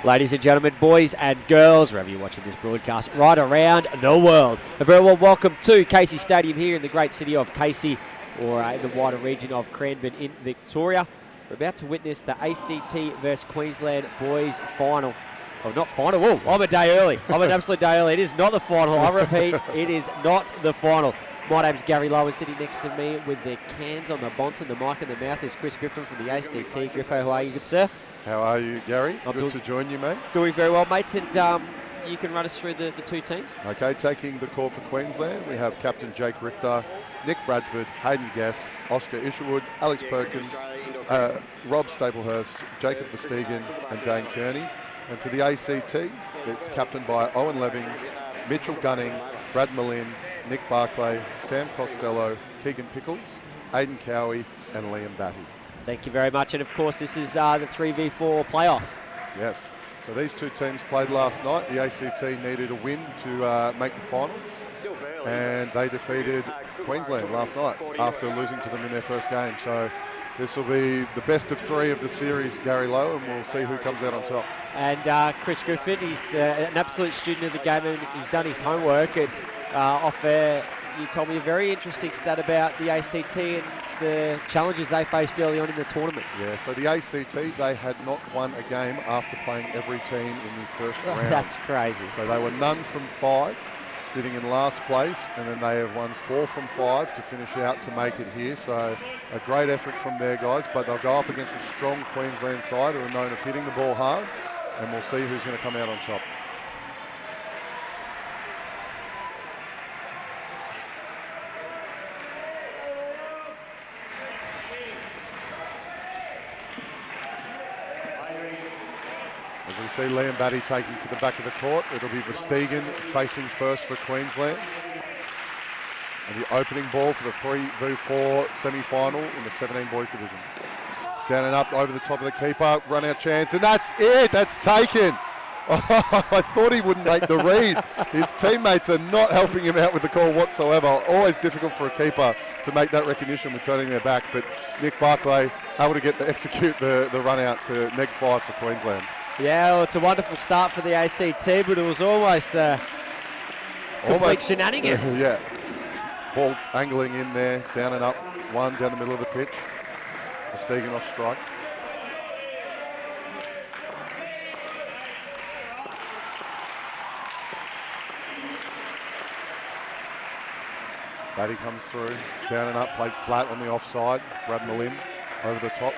Ladies and gentlemen, boys and girls, wherever you're watching this broadcast, right around the world, a very warm welcome to Casey Stadium here in the great city of Casey, or in the wider region of Cranbourne in Victoria. We're about to witness the ACT versus Queensland boys final. Oh, not final. Oh, I'm a day early. I'm an absolute day early. It is not the final. I repeat, it is not the final. My name's Gary Lowe, and sitting next to me with their cans on the bonson, the mic in the mouth is Chris Griffin from the ACT. Griffo, how are you, good sir? How are you, Gary? Good to join you, mate. Doing very well, mate. And you can run us through the two teams. Okay, taking the call for Queensland, we have Captain Jake Richter, Nick Bradford, Hayden Guest, Oscar Isherwood, Alex Perkins, Rob Staplehurst, Jacob Verstegen, and Dane Kearney. And for the ACT, it's captained by Owen Levings, Mitchell Gunning, Brad Mullin, Nick Barclay, Sam Costello, Keegan Pickles, Aidan Cowie, and Liam Batty. Thank you very much. And of course, this is the 3v4 playoff. Yes. So these two teams played last night. The ACT needed a win to make the finals, and they defeated Queensland last night after losing to them in their first game. So this will be the best of three of the series, Gary Lowe, and we'll see who comes out on top. And Chris Griffin, he's an absolute student of the game, and he's done his homework. And off air, you told me a very interesting stat about the ACT and the challenges they faced early on in the tournament. Yeah, so the ACT, they had not won a game after playing every team in the first round. That's crazy. So they were none from 5, sitting in last place, and then they have won 4 from 5 to finish out to make it here. So a great effort from their guys, but they'll go up against a strong Queensland side who are known of hitting the ball hard, and we'll see who's going to come out on top. As we see Liam Batty taking to the back of the court, it'll be Verstegen facing first for Queensland. And the opening ball for the 3v4 semi-final in the 17 boys division. Down and up over the top of the keeper, run out chance, and that's it, that's taken. Oh, I thought he wouldn't make the read. His teammates are not helping him out with the call whatsoever. Always difficult for a keeper to make that recognition with turning their back, but Nick Barclay able to execute the run out to neg 5 for Queensland. Yeah, well, it's a wonderful start for the ACT, but it was almost complete shenanigans. Yeah. Ball angling in there, down and up, one down the middle of the pitch. Verstegen off strike. Batty comes through, down and up, played flat on the offside. Brad Mullin over the top.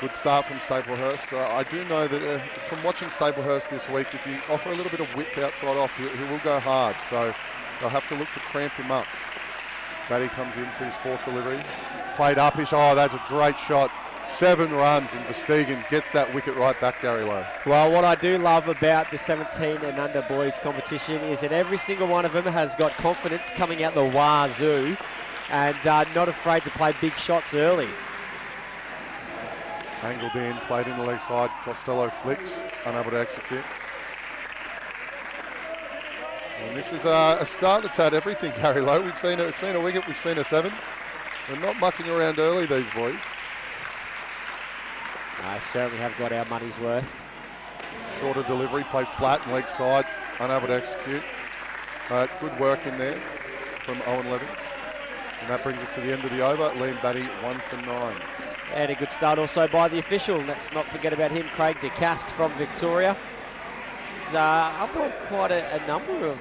Good start from Staplehurst. I do know that from watching Staplehurst this week, if you offer a little bit of width outside off, he will go hard. So they'll have to look to cramp him up. Batty comes in for his 4th delivery. Played upish. Oh, that's a great shot. 7 runs, and Verstegen gets that wicket right back, Gary Lowe. Well, what I do love about the 17 and under boys competition is that every single one of them has got confidence coming out the wazoo and not afraid to play big shots early. Angled in, played in the leg side. Costello flicks, unable to execute. And this is a start that's had everything, Gary Lowe. We've seen a wicket, we've seen a 7. We're not mucking around early, these boys. I certainly have got our money's worth. Shorter delivery, played flat and leg side, unable to execute. Good work in there from Owen Levings. And that brings us to the end of the over. Liam Batty 1 for 9. And a good start also by the official. Let's not forget about him, Craig DeCast from Victoria. He's up on quite a number of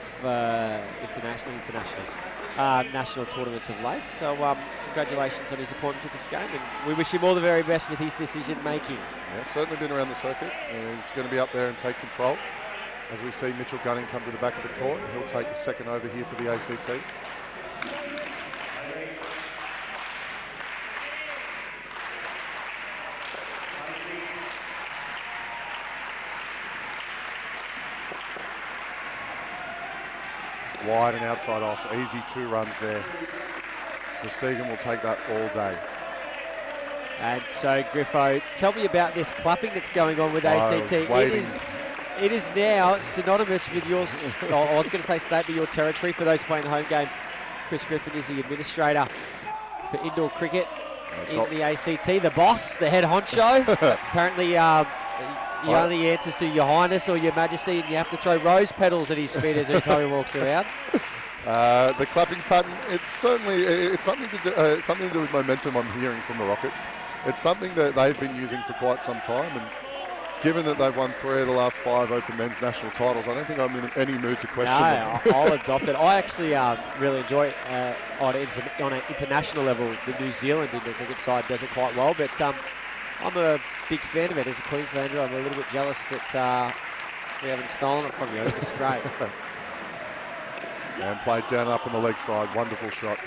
national tournaments of late. So congratulations on his appointment to this game, and we wish him all the very best with his decision making. Yeah, certainly been around the circuit. He's going to be up there and take control. As we see Mitchell Gunning come to the back of the court, he'll take the second over here for the ACT. Wide and outside off, easy 2 runs there. Verstegen will take that all day. And so, Griffo, tell me about this clapping that's going on with ACT. It is now synonymous with your, I was going to say state, but your territory for those playing the home game. Chris Griffin is the administrator for indoor cricket in the ACT. The boss, the head honcho. Apparently He only answers to Your Highness or Your Majesty, and you have to throw rose petals at his feet every time he walks around. The clapping pattern, it's something to do with momentum I'm hearing from the Rockets. It's something that they've been using for quite some time, and given that they've won 3 of the last 5 Open Men's national titles, I don't think I'm in any mood to question them. I'll adopt it. I actually really enjoy on an international level. The New Zealand indoor cricket side does it quite well, but I'm a big fan of it. As a Queenslander, I'm a little bit jealous that we haven't stolen it from you. I think it's great. And played down up on the leg side. Wonderful shot.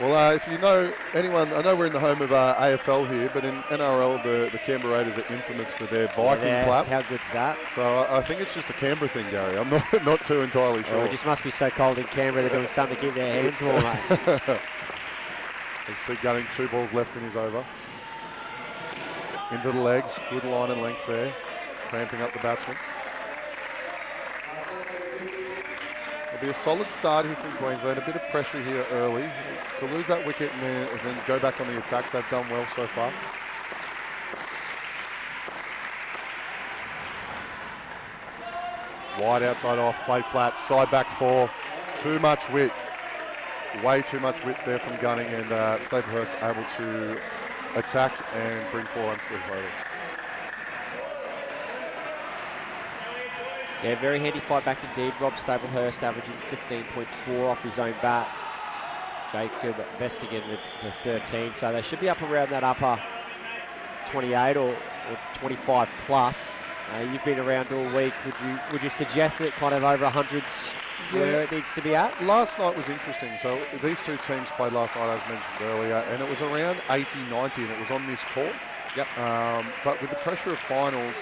Well, if you know anyone, I know we're in the home of AFL here, but in NRL, the Canberra Raiders are infamous for their Viking clap. How good's that? So I think it's just a Canberra thing, Gary. I'm not too entirely sure. It just must be so cold in Canberra. They're doing something to keep their hands warm, mate. You see Gunning, 2 balls left in his over. Into the legs, good line and length there, cramping up the batsman. It'll be a solid start here from Queensland, a bit of pressure here early. To lose that wicket and then go back on the attack, they've done well so far. Wide outside off, play flat, side back 4, too much width. Way too much width there from Gunning, and Staplehurst able to attack and bring 4 runs to the total. Yeah, very handy fight back indeed. Rob Staplehurst averaging 15.4 off his own bat. Jacob Vestigan with the 13, so they should be up around that upper 28 or 25 plus. You've been around all week. Would you suggest that kind of over 100's where it needs to be at? Last night was interesting. So these 2 teams played last night, as mentioned earlier, and it was around 80-90, and it was on this court. Yep. But with the pressure of finals,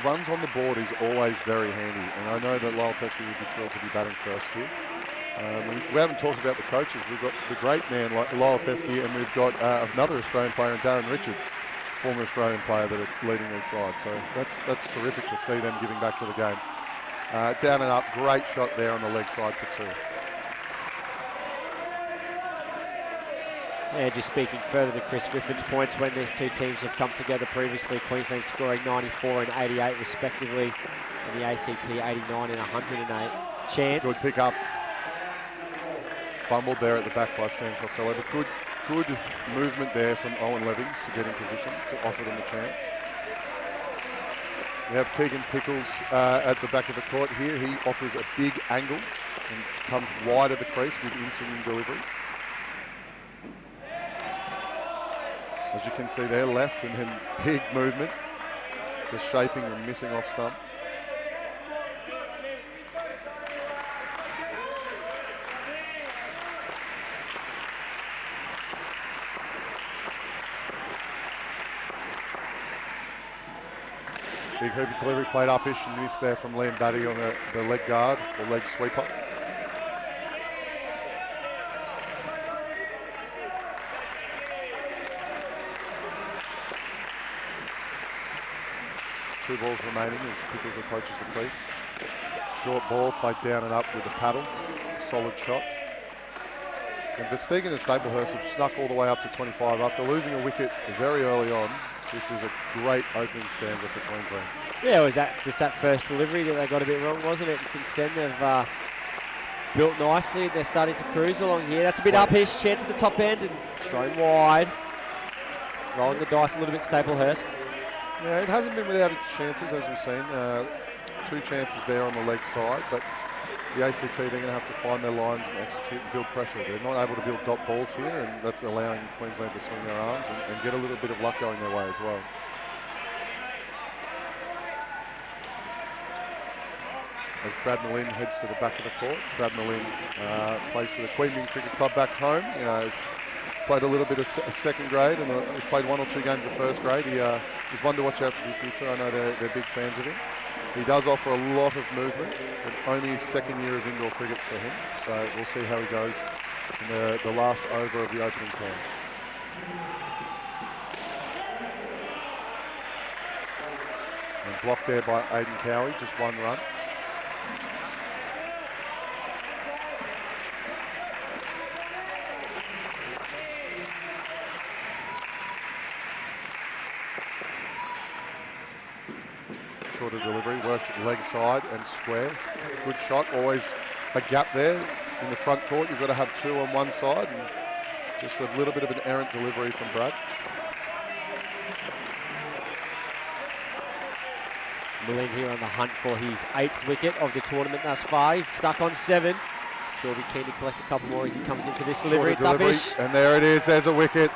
runs on the board is always very handy, and I know that Lyle Teskey would be thrilled to be batting first here. We haven't talked about the coaches. We've got the great man Lyle Teskey, and we've got another Australian player, Darren Richards, former Australian player, that are leading their side. So that's terrific to see them giving back to the game. Down and up, great shot there on the leg side for 2. Yeah, just speaking further to Chris Griffin's points, when these 2 teams have come together previously, Queensland scoring 94 and 88 respectively, and the ACT 89 and 108. Chance. Good pick up. Fumbled there at the back by Sam Costello, but good movement there from Owen Levings to get in position to offer them a chance. We have Keegan Pickles at the back of the court here. He offers a big angle and comes wide of the crease with in-swinging deliveries. As you can see there, left and then big movement, just shaping and missing off stump. Big hoopy delivery, played upish and missed there from Liam Batty on the leg guard or leg sweeper. Two balls remaining as Pickles approaches the crease. Short ball played down and up with a paddle. Solid shot. And Verstegen and Staplehurst have snuck all the way up to 25 after losing a wicket very early on. This is a great opening stanza for Queensland. Yeah, was that just that first delivery that they got a bit wrong, wasn't it? And since then they've built nicely. They're starting to cruise along here. That's a bit upish. Chance at the top end and thrown wide. Rolling the dice a little bit, Staplehurst. Yeah, it hasn't been without its chances, as we've seen. 2 chances there on the leg side, but the ACT, they're going to have to find their lines and execute and build pressure. They're not able to build dot balls here, and that's allowing Queensland to swing their arms and get a little bit of luck going their way as well. As Brad Malin heads to the back of the court. Brad Malin plays for the Queanbeyan Cricket Club back home. He's played a little bit of second grade, and he's played 1 or 2 games of first grade. He's one to watch out for the future. I know they're big fans of him. He does offer a lot of movement, but only his 2nd year of indoor cricket for him. So we'll see how he goes in the last over of the opening term. And blocked there by Aidan Cowie, just 1 run. Shorter delivery, worked leg side and square. Good shot, always a gap there in the front court. You've got to have two on one side, and just a little bit of an errant delivery from Brad. Mullin here on the hunt for his 8th wicket of the tournament thus far. He's stuck on 7. Sure be keen to collect a couple more as he comes in for this delivery. It's Upish. And there it is, there's a wicket.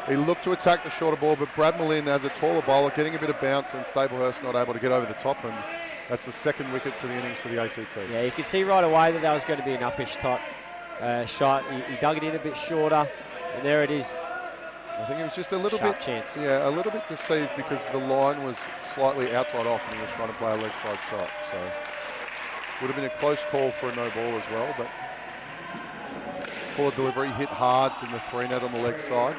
He looked to attack the shorter ball, but Brad Mullin, as a taller bowler, getting a bit of bounce, and Staplehurst not able to get over the top, and that's the 2nd wicket for the innings for the ACT. Yeah, you could see right away that was going to be an Upish type shot. He dug it in a bit shorter, and there it is. I think it was just a little Sharp bit, chance. Yeah, a little bit deceived because the line was slightly outside off and he was trying to play a leg side shot. So would have been a close call for a no ball as well, but full delivery, hit hard from the 3 net on the leg side.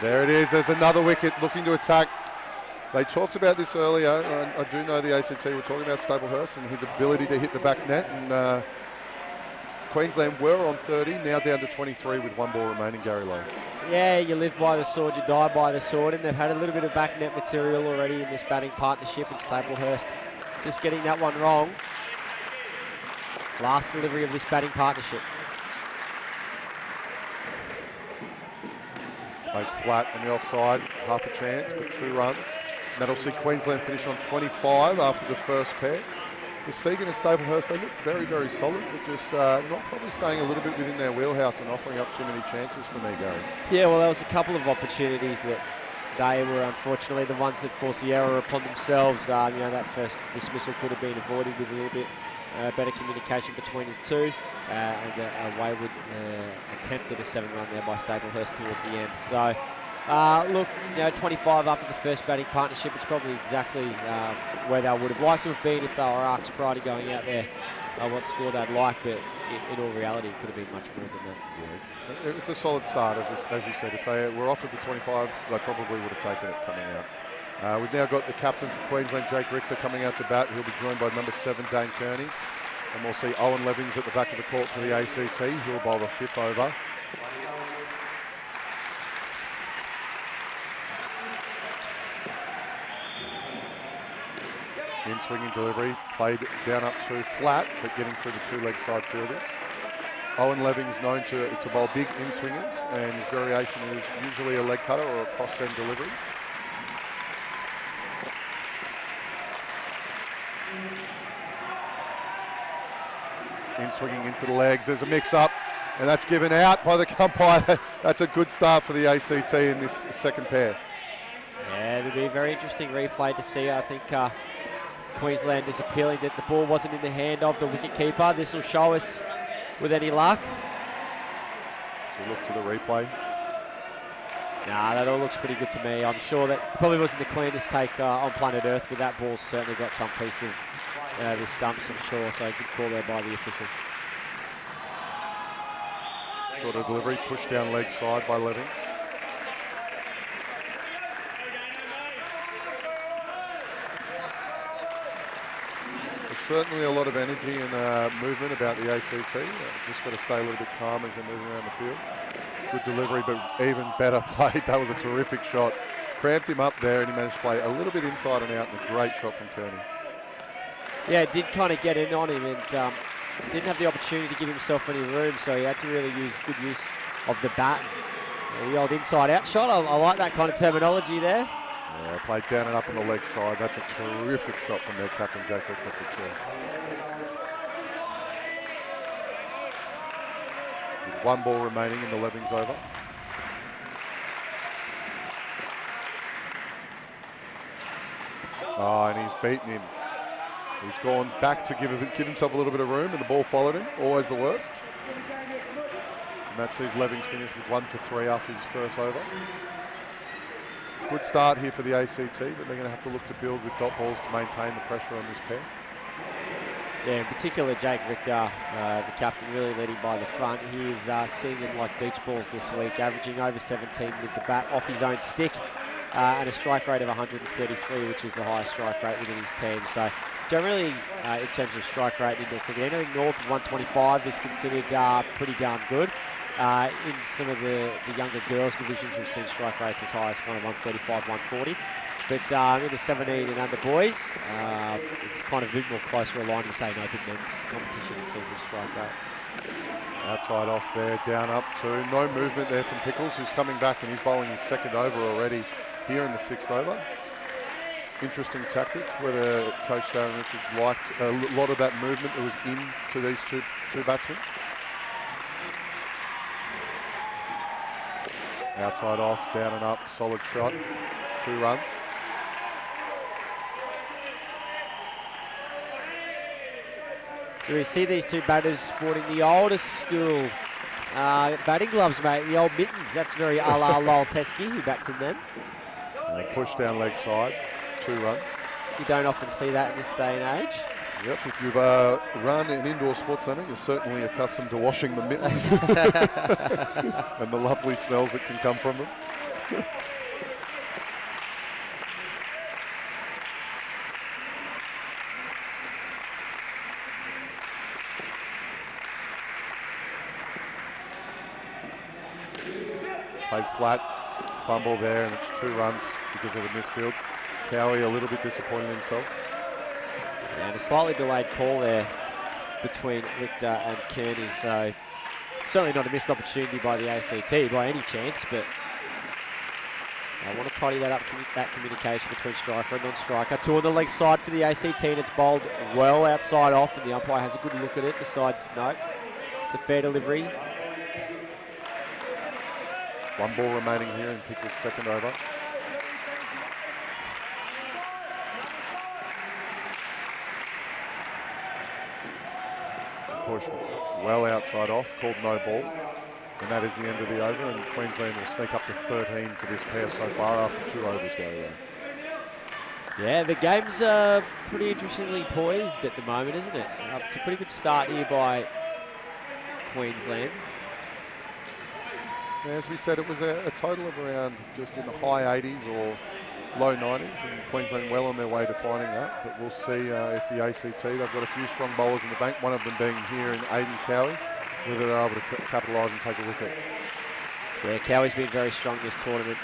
There it is, there's another wicket looking to attack. They talked about this earlier. I do know the ACT were talking about Staplehurst and his ability to hit the back net. And Queensland were on 30, now down to 23 with 1 ball remaining, Gary Lowe. Yeah, you live by the sword, you die by the sword, and they've had a little bit of back net material already in this batting partnership, and Staplehurst just getting that one wrong. Last delivery of this batting partnership. Played flat on the offside, half a chance, but 2 runs. And that'll see Queensland finish on 25 after the first pair. Versteegen and Staplehurst, they looked very, very solid, but just not probably staying a little bit within their wheelhouse and offering up too many chances for me, Gary. Yeah, well, there was a couple of opportunities that they were unfortunately the ones that forced the error upon themselves. That first dismissal could have been avoided with a little bit better communication between the two, and a wayward attempt at a 7-run there by Staplehurst towards the end. So, look, 25 after the first batting partnership, it's probably exactly where they would have liked to have been if they were asked prior to going out there what score they'd like, but in all reality, it could have been much more than that. Yeah. It's a solid start, as you said. If they were offered the 25, they probably would have taken it coming out. We've now got the captain for Queensland, Jake Richter, coming out to bat. He'll be joined by number 7, Dane Kearney. And we'll see Owen Levings at the back of the court for the ACT. He'll bowl the 5th over. In swinging delivery, played down up 2 flat, but getting through the 2 leg side fielders. Owen Levings known to bowl big in swingers, and his variation is usually a leg cutter or a cross send delivery. In swinging into the legs, there's a mix-up, and that's given out by the umpire. That's a good start for the ACT in this second pair. Yeah, it'll be a very interesting replay to see. I think Queensland is appealing that the ball wasn't in the hand of the wicketkeeper. This will show us with any luck. So we look to the replay. Nah, that all looks pretty good to me. I'm sure that probably wasn't the cleanest take on planet Earth, but that ball's certainly got some piece of the stumps, I'm sure, so good call there by the official. Shorter delivery, pushed down leg side by Levings. There's certainly a lot of energy and movement about the ACT. Just got to stay a little bit calm as they're moving around the field. Good delivery, but even better played. That was a terrific shot. Cramped him up there and he managed to play a little bit inside and out, and a great shot from Kearney. Yeah, it did kind of get in on him and didn't have the opportunity to give himself any room, so he had to really use good use of the bat. The old inside-out shot, I like that kind of terminology there. Yeah, played down and up on the leg side. That's a terrific shot from their captain, Jake Richter, for 2. With 1 ball remaining in the Levings over. Oh, and he's beaten him. He's gone back to give himself a little bit of room, and the ball followed him. Always the worst. And that sees Levings finish with 1 for 3 after his first over. Good start here for the ACT, but they're going to have to look to build with dot balls to maintain the pressure on this pair. Yeah, in particular, Jake Richter, the captain, really leading by the front. He is seeing them like beach balls this week, averaging over 17 with the bat off his own stick. and a strike rate of 133, which is the highest strike rate within his team. So generally, in terms of strike rate in indoor cricket, anything north of 125 is considered pretty darn good. In some of the younger girls divisions, we've seen strike rates as high as kind of 135, 140. But in the 17 and under boys, it's kind of a bit more closer aligned to, say, an open men's competition in terms of strike rate. Outside off there, down up two. No movement there from Pickles, who's coming back and he's bowling his second over already here in the 6th over. Interesting tactic, whether Coach Darren Richards liked a lot of that movement that was into these two batsmen. Outside off, down and up, solid shot, 2 runs. So we see these two batters sporting the oldest school batting gloves, mate, the old mittens. That's very a la Lol Teskey, who bats in them. And push down leg side, 2 runs. You don't often see that in this day and age. Yep, if you've run an indoor sports centre, you're certainly accustomed to washing the mittens and the lovely smells that can come from them. Played flat, fumble there, and it's 2 runs because of the misfield. Cowie a little bit disappointed in himself. And a slightly delayed call there between Richter and Kearney, so certainly not a missed opportunity by the ACT by any chance, but I want to tidy that up, that communication between striker and non-striker. 2 on the leg side for the ACT, and it's bowled well outside off, and the umpire has a good look at it. Decides, no, it's a fair delivery. 1 ball remaining here in Pickles' second over. Push well outside off, called no ball. And that is the end of the over, and Queensland will sneak up to 13 for this pair so far after 2 overs go there. Yeah, the game's pretty interestingly poised at the moment, isn't it? It's a pretty good start here by Queensland. As we said, it was a total of around just in the high 80s or low 90s, and Queensland well on their way to finding that. But we'll see if the ACT, they've got a few strong bowlers in the bank, one of them being here in Aidan Cowie, whether they're able to capitalise and take a wicket. Yeah, Cowie's been very strong this tournament,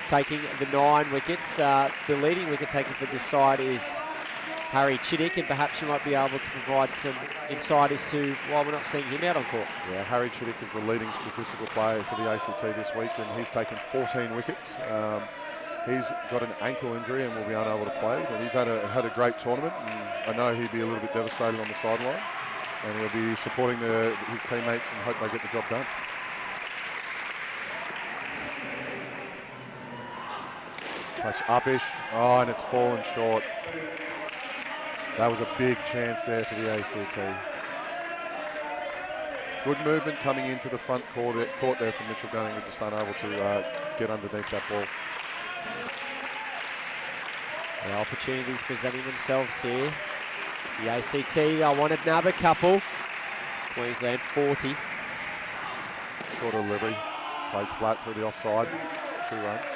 taking the 9 wickets. The leading wicket taker for this side is Harry Chittick, and perhaps you might be able to provide some insight as to why we're not seeing him out on court. Yeah, Harry Chittick is the leading statistical player for the ACT this week, and he's taken 14 wickets. He's got an ankle injury and will be unable to play, but he's had a great tournament, and I know he'd be a little bit devastated on the sideline, and he'll be supporting his teammates and hope they get the job done. Plus Upish, and it's fallen short. That was a big chance there for the ACT. Good movement coming into the front court there from Mitchell Gunning, who just unable to get underneath that ball. The opportunities presenting themselves here. The ACT, I want to nab a couple. Queensland 40. Short delivery, played flat through the offside, 2 runs.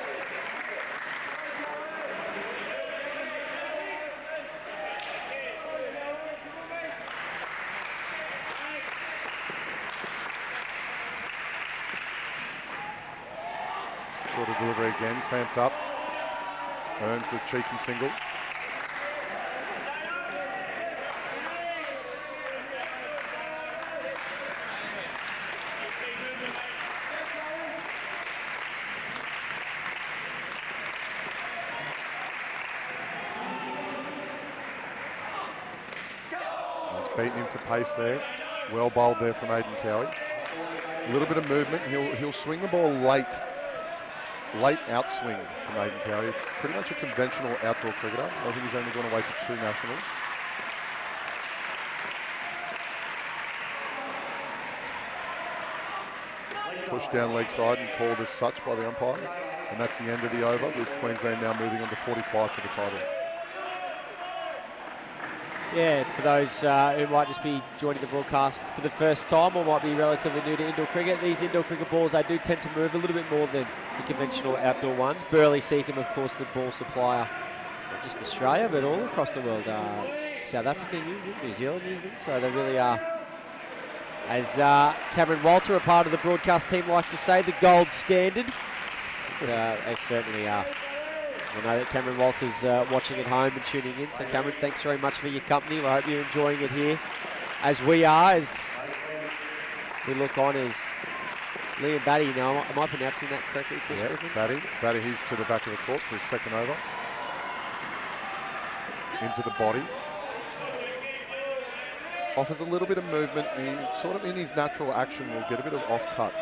Shorter delivery again, cramped up. Earns the cheeky single. He's beaten him for pace there. Well bowled there from Aidan Cowie. A little bit of movement. He'll swing the ball late outswing from Aidan Cowie. Pretty much a conventional outdoor cricketer. I think he's only gone away to 2 nationals. Pushed down leg side and called as such by the umpire. And that's the end of the over, with Queensland now moving on to 45 for the title. Yeah, for those who might just be joining the broadcast for the first time or might be relatively new to indoor cricket, these indoor cricket balls, they do tend to move a little bit more than the conventional outdoor ones. Burley Seacombe, of course, the ball supplier, not just Australia, but all across the world. South Africa use them, New Zealand use them, so they really are, as Cameron Walter, a part of the broadcast team, likes to say, the gold standard. They certainly are. I know that Cameron Walter's watching at home and tuning in. So, Cameron, thanks very much for your company. I hope you're enjoying it here, as we are, as we look on as Liam Batty. Now, am I pronouncing that correctly, Chris Griffin? Batty, he's to the back of the court for his second over. Into the body. Offers a little bit of movement. He sort of, in his natural action, will get a bit of off-cut.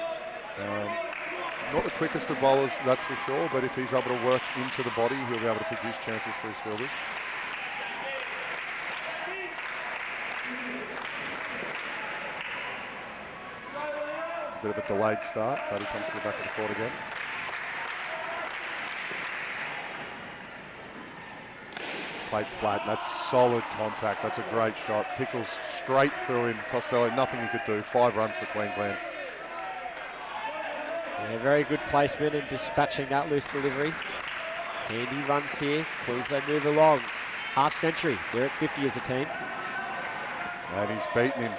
Not the quickest of bowlers, that's for sure, but if he's able to work into the body, he'll be able to produce chances for his fielders. A bit of a delayed start, but he comes to the back of the court again. Played flat, that's solid contact, that's a great shot. Pickles straight through him, Costello, nothing he could do. 5 runs for Queensland. Yeah, very good placement and dispatching that loose delivery. Handy runs here. Queensland move along. Half century. They're at 50 as a team. And he's beaten him.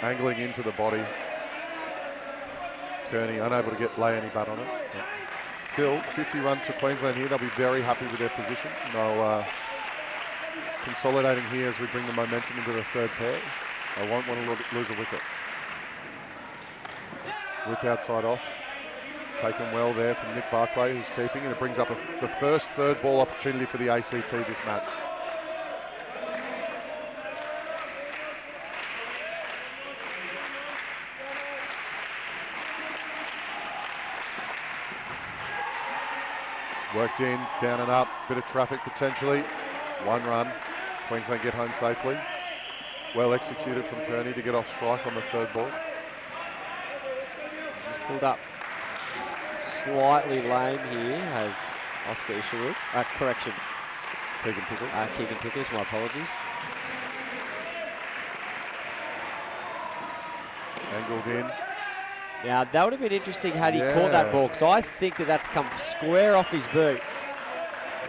Angling into the body. Kearney unable to lay any bat on it. But still, 50 runs for Queensland here. They'll be very happy with their position. They'll consolidating here as we bring the momentum into the third pair. They won't want to lose a wicket. With outside off, taken well there from Nick Barclay, who's keeping, and it brings up the first third ball opportunity for the ACT this match. Worked in, down and up, bit of traffic potentially. 1 run, Queensland get home safely. Well executed from Kearney to get off strike on the third ball. Pulled up slightly lame here, has Oscar Isherwood. Correction. Keegan Pickles. Keegan Pickles, my apologies. Angled in. Now, that would have been interesting had he caught that ball, because I think that's come square off his boot.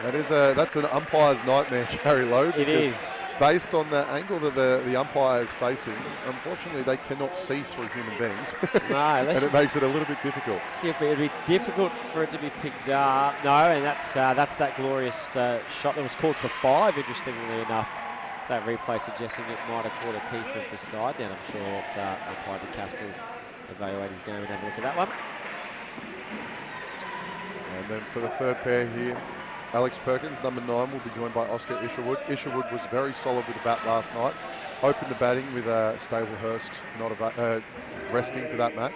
That's an umpire's nightmare, Gary Lowe. It is. Based on the angle that the umpire is facing, unfortunately they cannot see through human beings. No, and it makes it a little bit difficult. See if it would be difficult for it to be picked up. No, and that's that glorious shot that was called for 5, interestingly enough. That replay suggesting it might have caught a piece of the side. Then I'm sure that umpire DeCastle will evaluate his game and have a look at that one. And then for the third pair here, Alex Perkins, number 9, will be joined by Oscar Isherwood. Isherwood was very solid with the bat last night. Opened the batting with Stablehurst not resting for that match.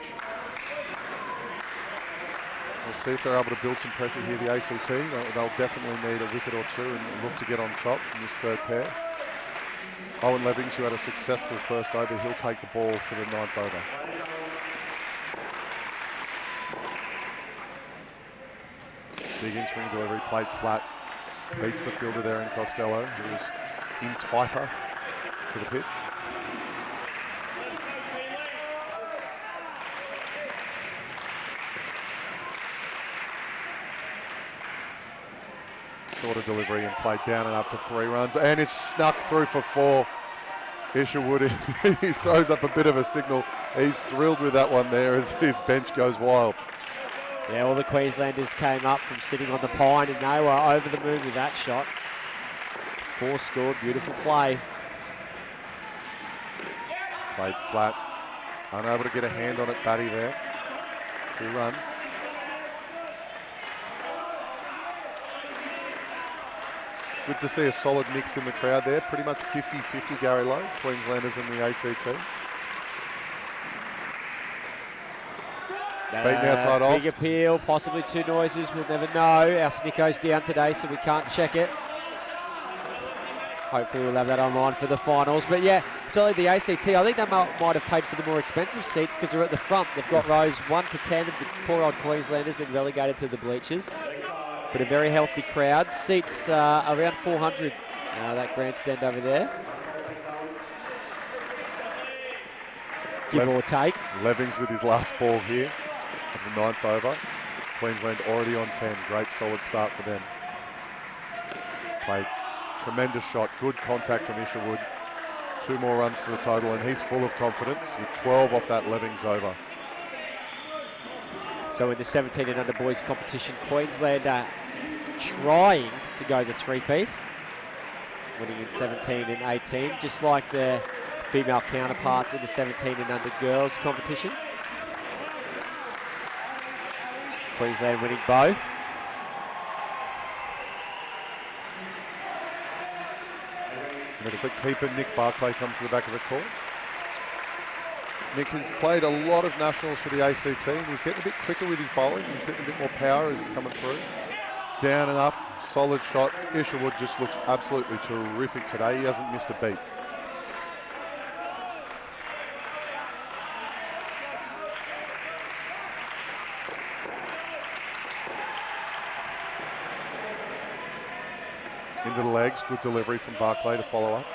We'll see if they're able to build some pressure here, the ACT. They'll definitely need a wicket or two and look to get on top in this third pair. Owen Levings, who had a successful first over, he'll take the ball for the 9th over. Big in-swing delivery, played flat. Beats the fielder there in Costello, who was in tighter to the pitch. Shorter delivery and played down and up for 3 runs. And it's snuck through for 4. Isherwood, he throws up a bit of a signal. He's thrilled with that one there as his bench goes wild. Yeah, all the Queenslanders came up from sitting on the pine and they were over the moon with that shot. 4 scored, beautiful play. Played flat, unable to get a hand on it, Batty there. 2 runs. Good to see a solid mix in the crowd there. Pretty much 50-50 Gary Lowe, Queenslanders and the ACT. Beaten outside off. Big appeal, possibly 2 noises, we'll never know. Our Snicko's down today, so we can't check it. Hopefully we'll have that online for the finals. But yeah, certainly the ACT, I think they might have paid for the more expensive seats because they're at the front. They've got rows 1 to 10 of the poor old Queenslanders been relegated to the bleachers. But a very healthy crowd. Seats around 400 That grandstand over there. Give or take. Levings with his last ball here of the 9th over. Queensland already on 10. Great solid start for them. Played tremendous shot. Good contact from Isherwood. 2 more runs to the total, and he's full of confidence with 12 off that Levings over. So in the 17 and under boys competition, Queensland are trying to go the three-piece, winning in 17 and 18, just like their female counterparts in the 17 and under girls competition. Queensland winning both. Next, the keeper, Nick Barclay, comes to the back of the court. Nick has played a lot of nationals for the ACT, and he's getting a bit quicker with his bowling. He's getting a bit more power as he's coming through. Down and up, solid shot. Isherwood just looks absolutely terrific today. He hasn't missed a beat. Into the legs, good delivery from Barclay to follow up.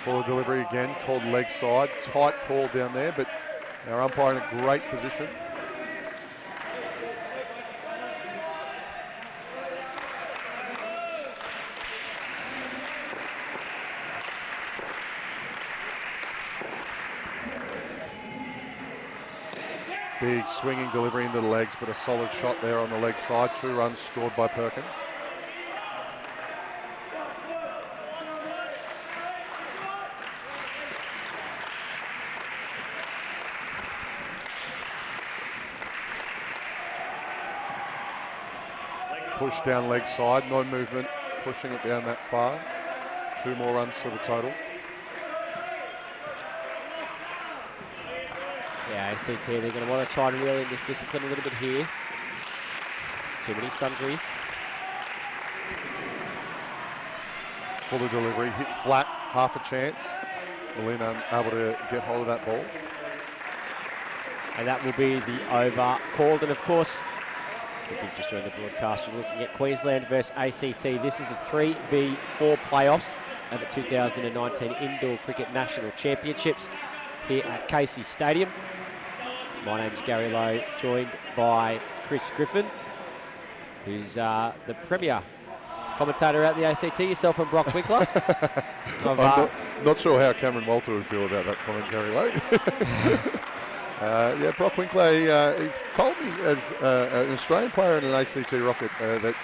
Fuller delivery again, called leg side. Tight call down there, but our umpire in a great position. Big swinging delivery into the legs, but a solid shot there on the leg side. 2 runs scored by Perkins. Push down leg side, no movement, pushing it down that far. 2 more runs to the total. Yeah, ACT, they're going to want to try to reel in this discipline a little bit here. Too many sundries. Fuller delivery, hit flat, half a chance. Malin unable to get hold of that ball. And that will be the over called. And of course, if you've just joined the broadcast, you're looking at Queensland versus ACT. This is the 3v4 playoffs at the 2019 Indoor Cricket National Championships here at Casey Stadium. My name's Gary Lowe, joined by Chris Griffin, who's the premier commentator at the ACT, yourself and Brock Winkler. I'm not sure how Cameron Walter would feel about that comment, Gary Lowe. Yeah, Brock Winkler, he's told me as an Australian player in an ACT Rocket that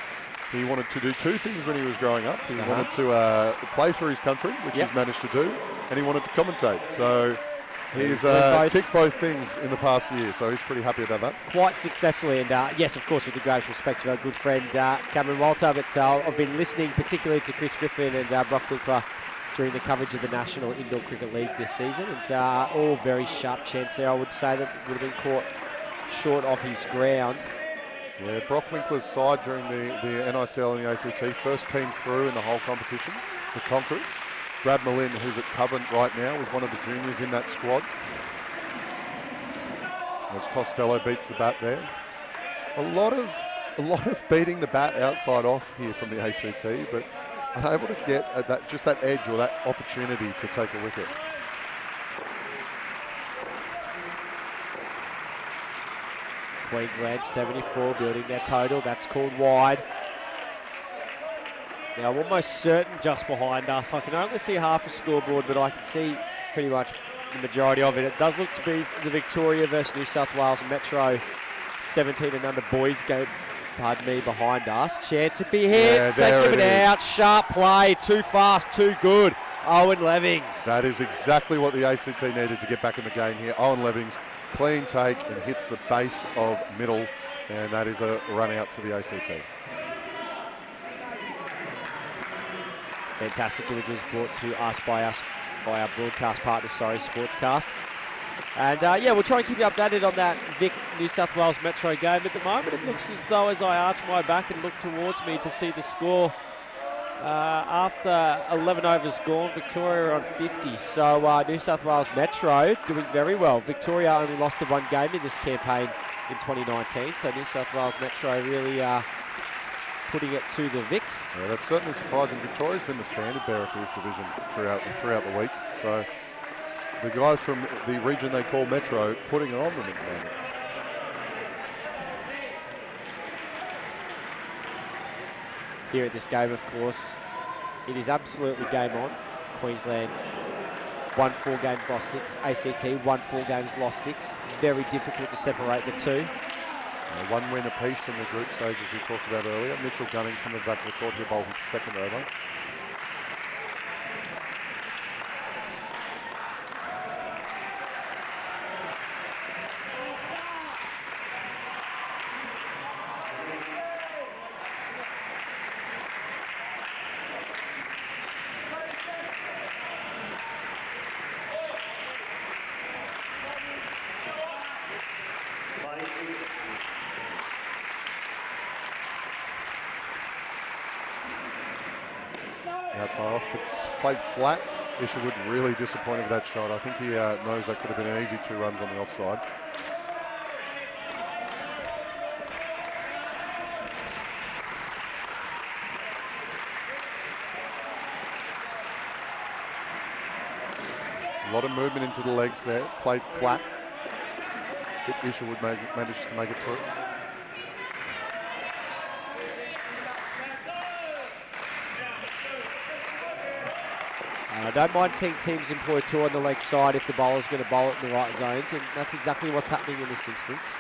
he wanted to do 2 things when he was growing up. He wanted to play for his country, which he's managed to do, and he wanted to commentate. So he's ticked both things in the past year, so he's pretty happy about that. Quite successfully, and yes, of course, with the greatest respect to our good friend Cameron Walter, but I've been listening particularly to Chris Griffin and Brock Winkler during the coverage of the National Indoor Cricket League this season, and all very sharp chance there. I would say that would have been caught short off his ground. Yeah, Brock Winkler's side during the NICL and the ACT, first team through in the whole competition, the Conquerors. Brad Malin, who's at Covent right now, was one of the juniors in that squad. As Costello beats the bat there. A lot of beating the bat outside off here from the ACT, but unable to get at that edge or that opportunity to take a wicket. Queensland 74 building their total. That's called wide. Now I'm almost certain just behind us. I can only see half a scoreboard, but I can see pretty much the majority of it. It does look to be the Victoria versus New South Wales Metro 17 and under boys game. Pardon me, behind us. Chance if he hits, they give it out. Sharp play, too fast, too good. Owen Levings. That is exactly what the ACT needed to get back in the game here. Owen Levings, clean take and hits the base of middle, and that is a run out for the ACT. Fantastic images brought to us by our broadcast partner, Sportscast. And yeah, we'll try and keep you updated on that Vic New South Wales Metro game. At the moment, it looks as though as I arch my back and look towards me to see the score, After 11 overs gone, Victoria are on 50. So New South Wales Metro doing very well. Victoria only lost to one game in this campaign in 2019. So New South Wales Metro really putting it to the Vics. Yeah, that's certainly surprising. Victoria's been the standard bearer for this division throughout the week. So the guys from the region they call Metro putting it on them at the moment. Here at this game, of course, it is absolutely game on. Queensland won 4 games, lost 6. ACT won 4 games, lost 6. Very difficult to separate the two. One win apiece in the group stage, as we talked about earlier. Mitchell Gunning coming back to the court. He'll bowl his second over. Outside off, but it's played flat. Isherwood really disappointed with that shot. I think he knows that could have been an easy 2 runs on the offside. A lot of movement into the legs there. Played flat. But Isherwood managed to make it through. I don't mind seeing teams employ 2 on the leg side if the bowler's going to bowl it in the right zones, and that's exactly what's happening in this instance.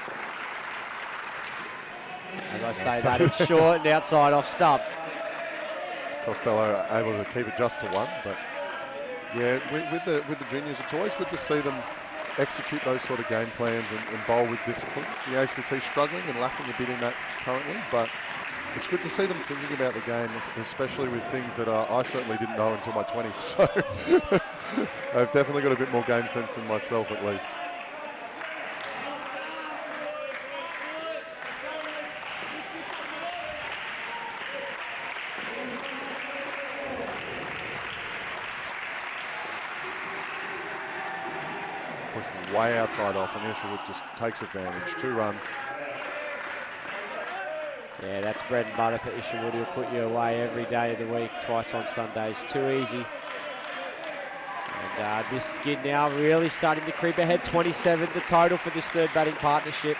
As I say that, it's short and outside off stump. Costello able to keep it just to 1, but yeah, with the juniors, it's always good to see them execute those sort of game plans and bowl with discipline. The ACT struggling and lacking a bit in that currently, but it's good to see them thinking about the game, especially with things that I certainly didn't know until my 20s. So I've definitely got a bit more game sense than myself, at least. Pushed way outside off, and Isherwood just takes advantage. 2 runs. Yeah, that's bread and butter for Isherwood. He'll put you away every day of the week, twice on Sundays. Too easy. And this skid now really starting to creep ahead. 27 the total for this third batting partnership.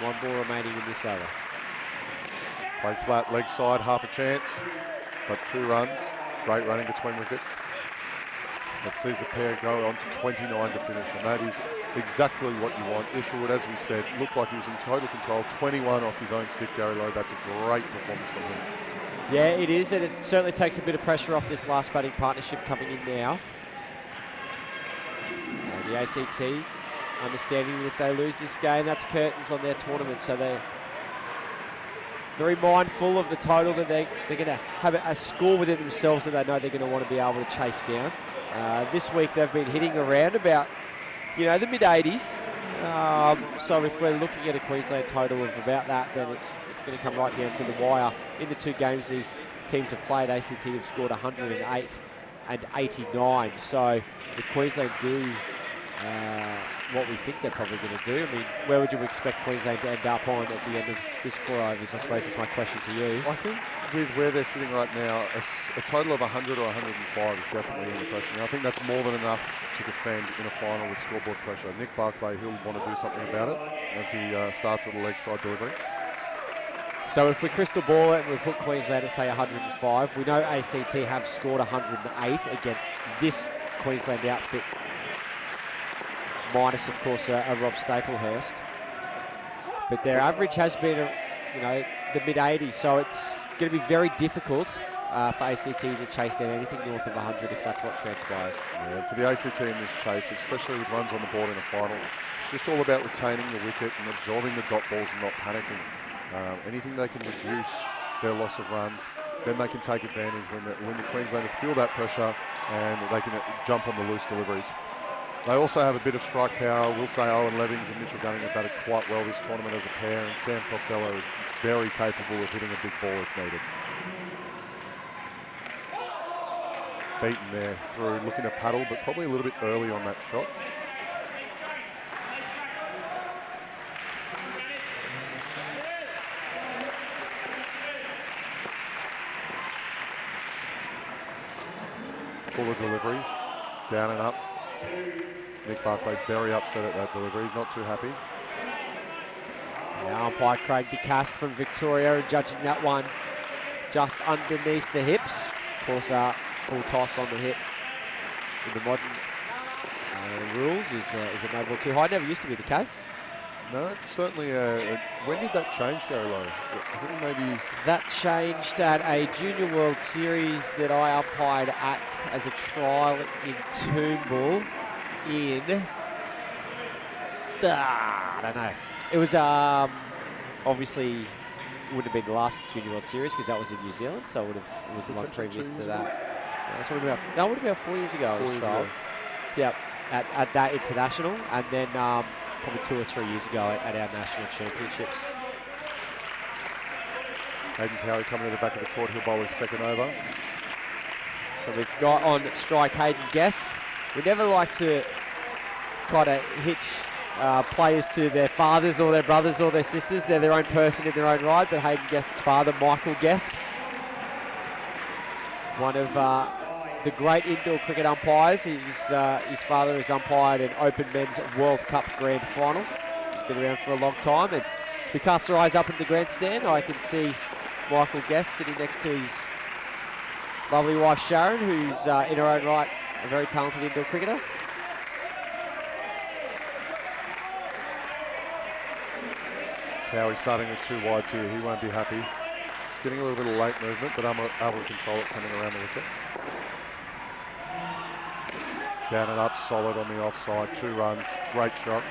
1 ball remaining in this over. Played flat, leg side, half a chance, but 2 runs. Great running between wickets. That sees the pair go on to 29 to finish, and that is exactly what you want. Isherwood, as we said, looked like he was in total control. 21 off his own stick, Gary Lowe. That's a great performance from him. Yeah, it is, and it certainly takes a bit of pressure off this last batting partnership coming in now. And the ACT understanding that if they lose this game, that's curtains on their tournament, so they're very mindful of the total that they're going to have a score within themselves that they know they're going to want to be able to chase down. This week they've been hitting around about, the mid-80s. So if we're looking at a Queensland total of about that, then it's going to come right down to the wire. In the 2 games these teams have played, ACT have scored 108 and 89. So if Queensland do what we think they're probably going to do, I mean, where would you expect Queensland to end up on at the end of this 4 overs? I suppose is my question to you. I think with where they're sitting right now, a total of 100 or 105 is definitely in the question. I think that's more than enough to defend in a final with scoreboard pressure. Nick Barclay, he'll want to do something about it as he starts with a leg side delivery. So if we crystal ball it and we put Queensland at, say, 105, we know ACT have scored 108 against this Queensland outfit, minus, of course, a Rob Staplehurst. But their average has been, the mid-80s, so it's going to be very difficult for ACT to chase down anything north of 100 if that's what transpires. Yeah, for the ACT in this chase, especially with runs on the board in a final, it's just all about retaining the wicket and absorbing the dot balls and not panicking. Anything they can reduce their loss of runs, then they can take advantage when the Queenslanders feel that pressure and they can jump on the loose deliveries. They also have a bit of strike power. We'll say Owen Levings and Mitchell Gunning have batted quite well this tournament as a pair, and Sam Costello is very capable of hitting a big ball if needed. beaten there through looking to paddle, but probably a little bit early on that shot. Fuller delivery, down and up. Nick Barclay very upset at that delivery, not too happy. Now umpire Craig DeCast from Victoria judging that one just underneath the hips. Of course, full toss on the hip in the modern rules is a no ball too high. Never used to be the case. No, it's certainly when did that change, Gary Lowe? I think maybe... That changed at a Junior World Series that I umpired at as a trial in Toombul in... I don't know. It was obviously wouldn't have been the last Junior World Series because that was in New Zealand, so it was the one previous to that. Yeah, so it would have been about 4 years ago. 4 years ago. Yep, at that international, and then probably 2 or 3 years ago at our national championships. Hayden Cowie coming to the back of the court. He'll bowl his second over. So we've got on strike Hayden Guest. We never like to kind of hitch players to their fathers or their brothers or their sisters. They're their own person in their own right, but Hayden Guest's father, Michael Guest, one of the great indoor cricket umpires. His father has umpired an Open Men's World Cup Grand Final. He's been around for a long time, and we cast our eyes up in the grandstand. I can see Michael Guest sitting next to his lovely wife Sharon, who's in her own right a very talented indoor cricketer. Cowie starting with 2 wides here. He won't be happy. He's getting a little bit of late movement, but I'm able to control it coming around the wicket. Down and up, solid on the offside. 2 runs, great shot.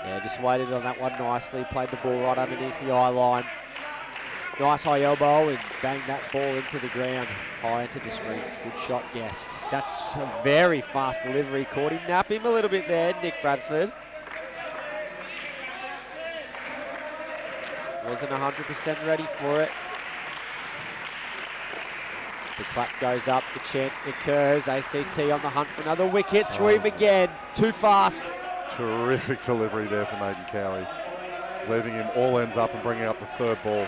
Yeah, just waited on that one nicely. Played the ball right underneath the eye line. Nice high elbow and banged that ball into the ground. High into the screens. Good shot, Guest. That's a very fast delivery. Caught him, nap him a little bit there, Nick Bradford. Wasn't 100% ready for it. The clap goes up, the chant occurs. ACT on the hunt for another wicket. Through him again. Too fast. Terrific delivery there from Hayden Cowie. Leaving him all ends up and bringing up the 3rd ball.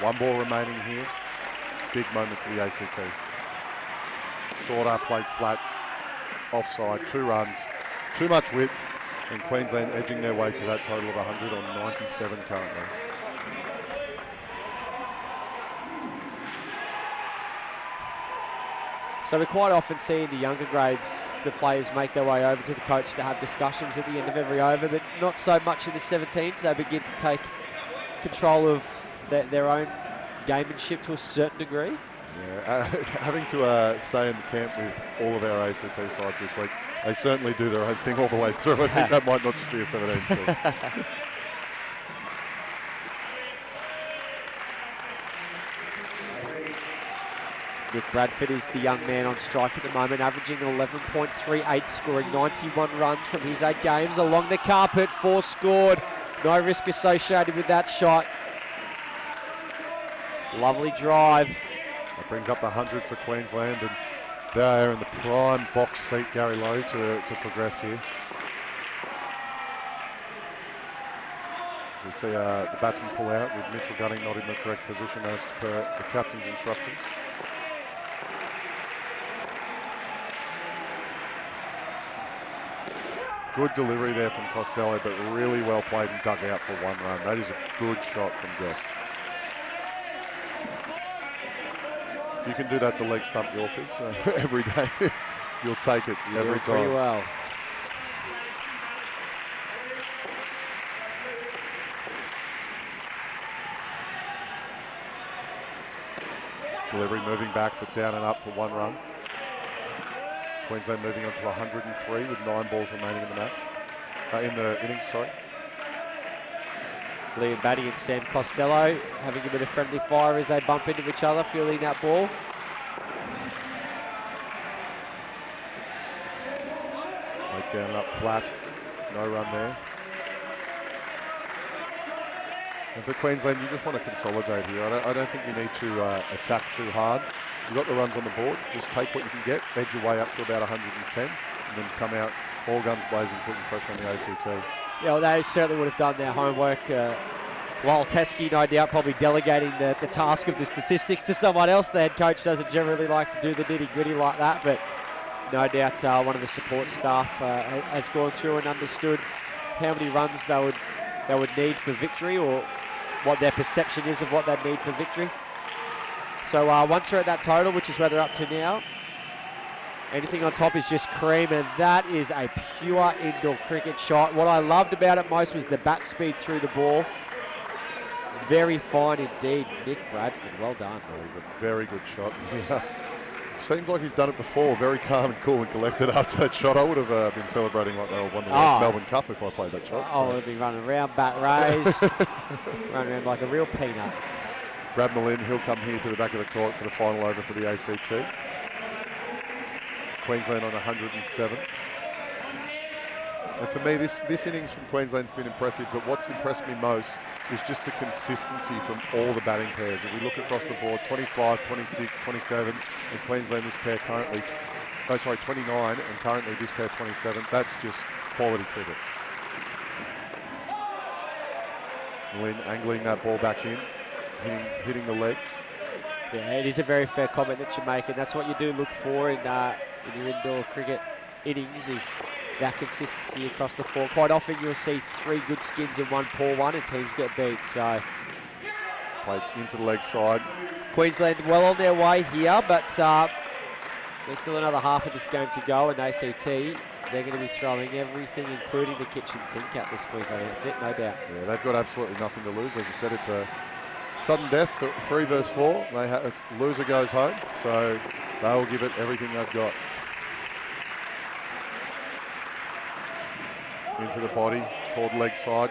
One ball remaining here. Big moment for the ACT. Shorter, played flat, offside, 2 runs. Too much width, and Queensland edging their way to that total of 100 on 97 currently. So we quite often see in the younger grades the players make their way over to the coach to have discussions at the end of every over, but not so much in the 17s. They begin to take control of their own gamemanship to a certain degree. Yeah, having to stay in the camp with all of our ACT sides this week, they certainly do their own thing all the way through. I think that might not just be a 17 seed. Nick Bradford is the young man on strike at the moment, averaging 11.38, scoring 91 runs from his 8 games. Along the carpet, 4 scored. No risk associated with that shot. Lovely drive. That brings up the 100 for Queensland, and they are in the prime box seat, Gary Lowe, to progress here. We see the batsman pull out with Mitchell Gunning not in the correct position as per the captain's instructions. Good delivery there from Costello, but really well played and dug out for 1 run. That is a good shot from Guest. You can do that to leg stump Yorkers every day. You'll take it every time. Pretty well. Delivery moving back, but down and up for 1 run. Queensland moving on to 103 with 9 balls remaining in the match. In the innings, sorry. Liam Batty and Sam Costello having a bit of friendly fire as they bump into each other, fielding that ball. Played down and up flat. No run there. And for Queensland, you just want to consolidate here. I don't think you need to attack too hard. You've got the runs on the board. Just take what you can get, edge your way up to about 110, and then come out all guns blazing, putting pressure on the ACT. Yeah, well, they certainly would have done their homework. While Teskey, no doubt, probably delegating the task of the statistics to someone else. The head coach doesn't generally like to do the nitty-gritty like that, but no doubt one of the support staff has gone through and understood how many runs they would need for victory, or what their perception is of what they'd need for victory. So once they're at that total, which is where they're up to now, anything on top is just cream, and that is a pure indoor cricket shot. What I loved about it most was the bat speed through the ball. Very fine indeed, Nick Bradford. Well done. Oh, he's a very good shot. Yeah. Seems like he's done it before. Very calm and cool and collected after that shot. I would have been celebrating like they won the Melbourne Cup if I played that shot. I would have been running around, bat raised, running around like a real peanut. Brad Malin, he'll come here to the back of the court for the final over for the ACT. Queensland on 107. And for me, this innings from Queensland's been impressive, but what's impressed me most is just the consistency from all the batting pairs. If we look across the board, 25, 26, 27, and Queensland this pair currently, 29, and currently this pair 27. That's just quality cricket. Lynn angling that ball back in, hitting the legs. Yeah, it is a very fair comment that you're making. That's what you do look for in your indoor cricket innings, is that consistency across the floor. Quite often you'll see 3 good skins and 1 poor one, and teams get beat. So played into the leg side. Queensland well on their way here, but there's still another half of this game to go, and ACT, they're going to be throwing everything, including the kitchen sink, at this Queensland outfit, no doubt. Yeah, they've got absolutely nothing to lose. As you said, it's a sudden death, 3 versus 4. Loser goes home, so they'll give it everything they've got. Into the body, called leg side,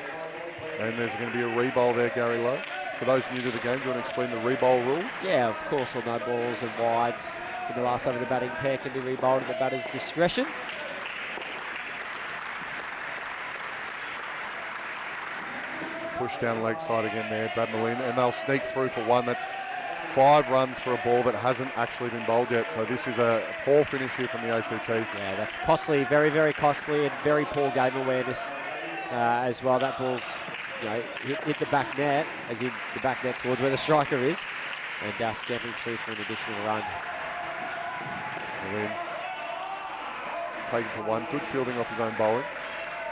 and there's going to be a re-bowl there, Gary Lowe. For those new to the game, do you want to explain the re-bowl rule? Yeah, of course, all no balls and wides in the last over the batting pair can be re-bowled at the batter's discretion. Push down leg side again there, Brad Malin, and they'll sneak through for 1. That's 5 runs for a ball that hasn't actually been bowled yet. So this is a poor finish here from the ACT. Yeah, that's costly, very, very costly, and very poor game awareness as well. That ball's, hit the back net, as in the back net towards where the striker is, and scampering through for an additional run. Malin taken for 1. Good fielding off his own bowling.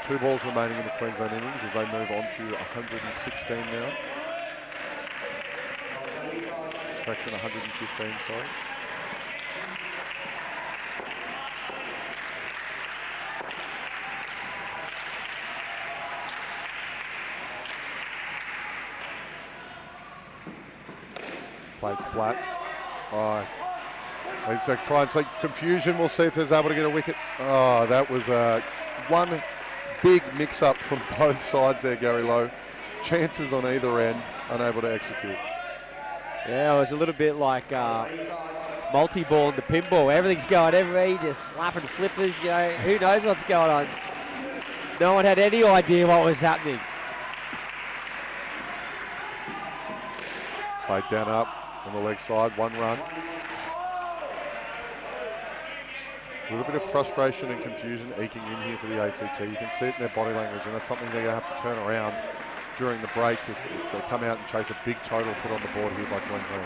2 balls remaining in the Queensland innings as they move on to 116 now. Correction, 115, sorry. Played flat. So try and see confusion. We'll see if there's able to get a wicket. Oh, that was one big mix-up from both sides there, Gary Lowe. Chances on either end, unable to execute. Yeah, it was a little bit like multi-ball in the pinball. Everything's going everywhere, just slapping flippers, who knows what's going on. No one had any idea what was happening. Played down up on the leg side, 1 run. A little bit of frustration and confusion eking in here for the ACT. You can see it in their body language, and that's something they're going to have to turn around during the break if they come out and chase a big total put on the board here by Queensland.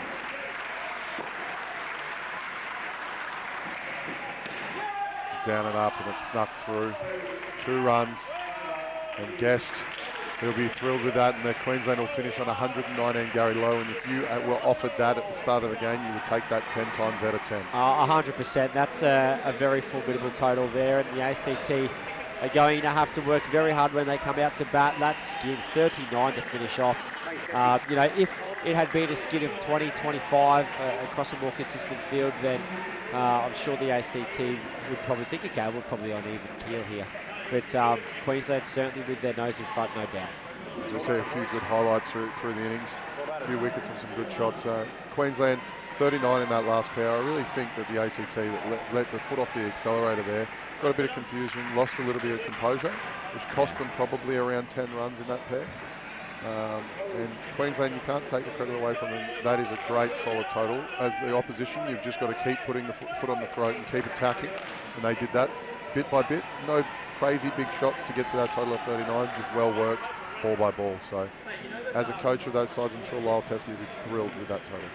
Down and up, and it's snuck through. 2 runs, and Guest, he'll be thrilled with that, and the Queensland will finish on 119, Gary Lowe, and if you were offered that at the start of the game, you would take that 10 times out of 10. 100%. That's a very formidable total there, and the ACT are going to have to work very hard when they come out to bat. That skid, 39 to finish off. If it had been a skid of 20, 25 across a more consistent field, then I'm sure the ACT would probably think, okay, we're probably on even keel here. But Queensland certainly with their nose in front, no doubt. As we see a few good highlights through the innings, a few wickets and some good shots. Queensland 39 in that last pair. I really think that the ACT let the foot off the accelerator there. Got a bit of confusion, lost a little bit of composure, which cost them probably around 10 runs in that pair. And Queensland, you can't take the credit away from them. That is a great, solid total. As the opposition, you've just got to keep putting the foot on the throat and keep attacking. And they did that bit by bit. No crazy big shots to get to that total of 39, just well worked, ball by ball. So as a coach of those sides, I'm sure Lyle Teskey will be thrilled with that total.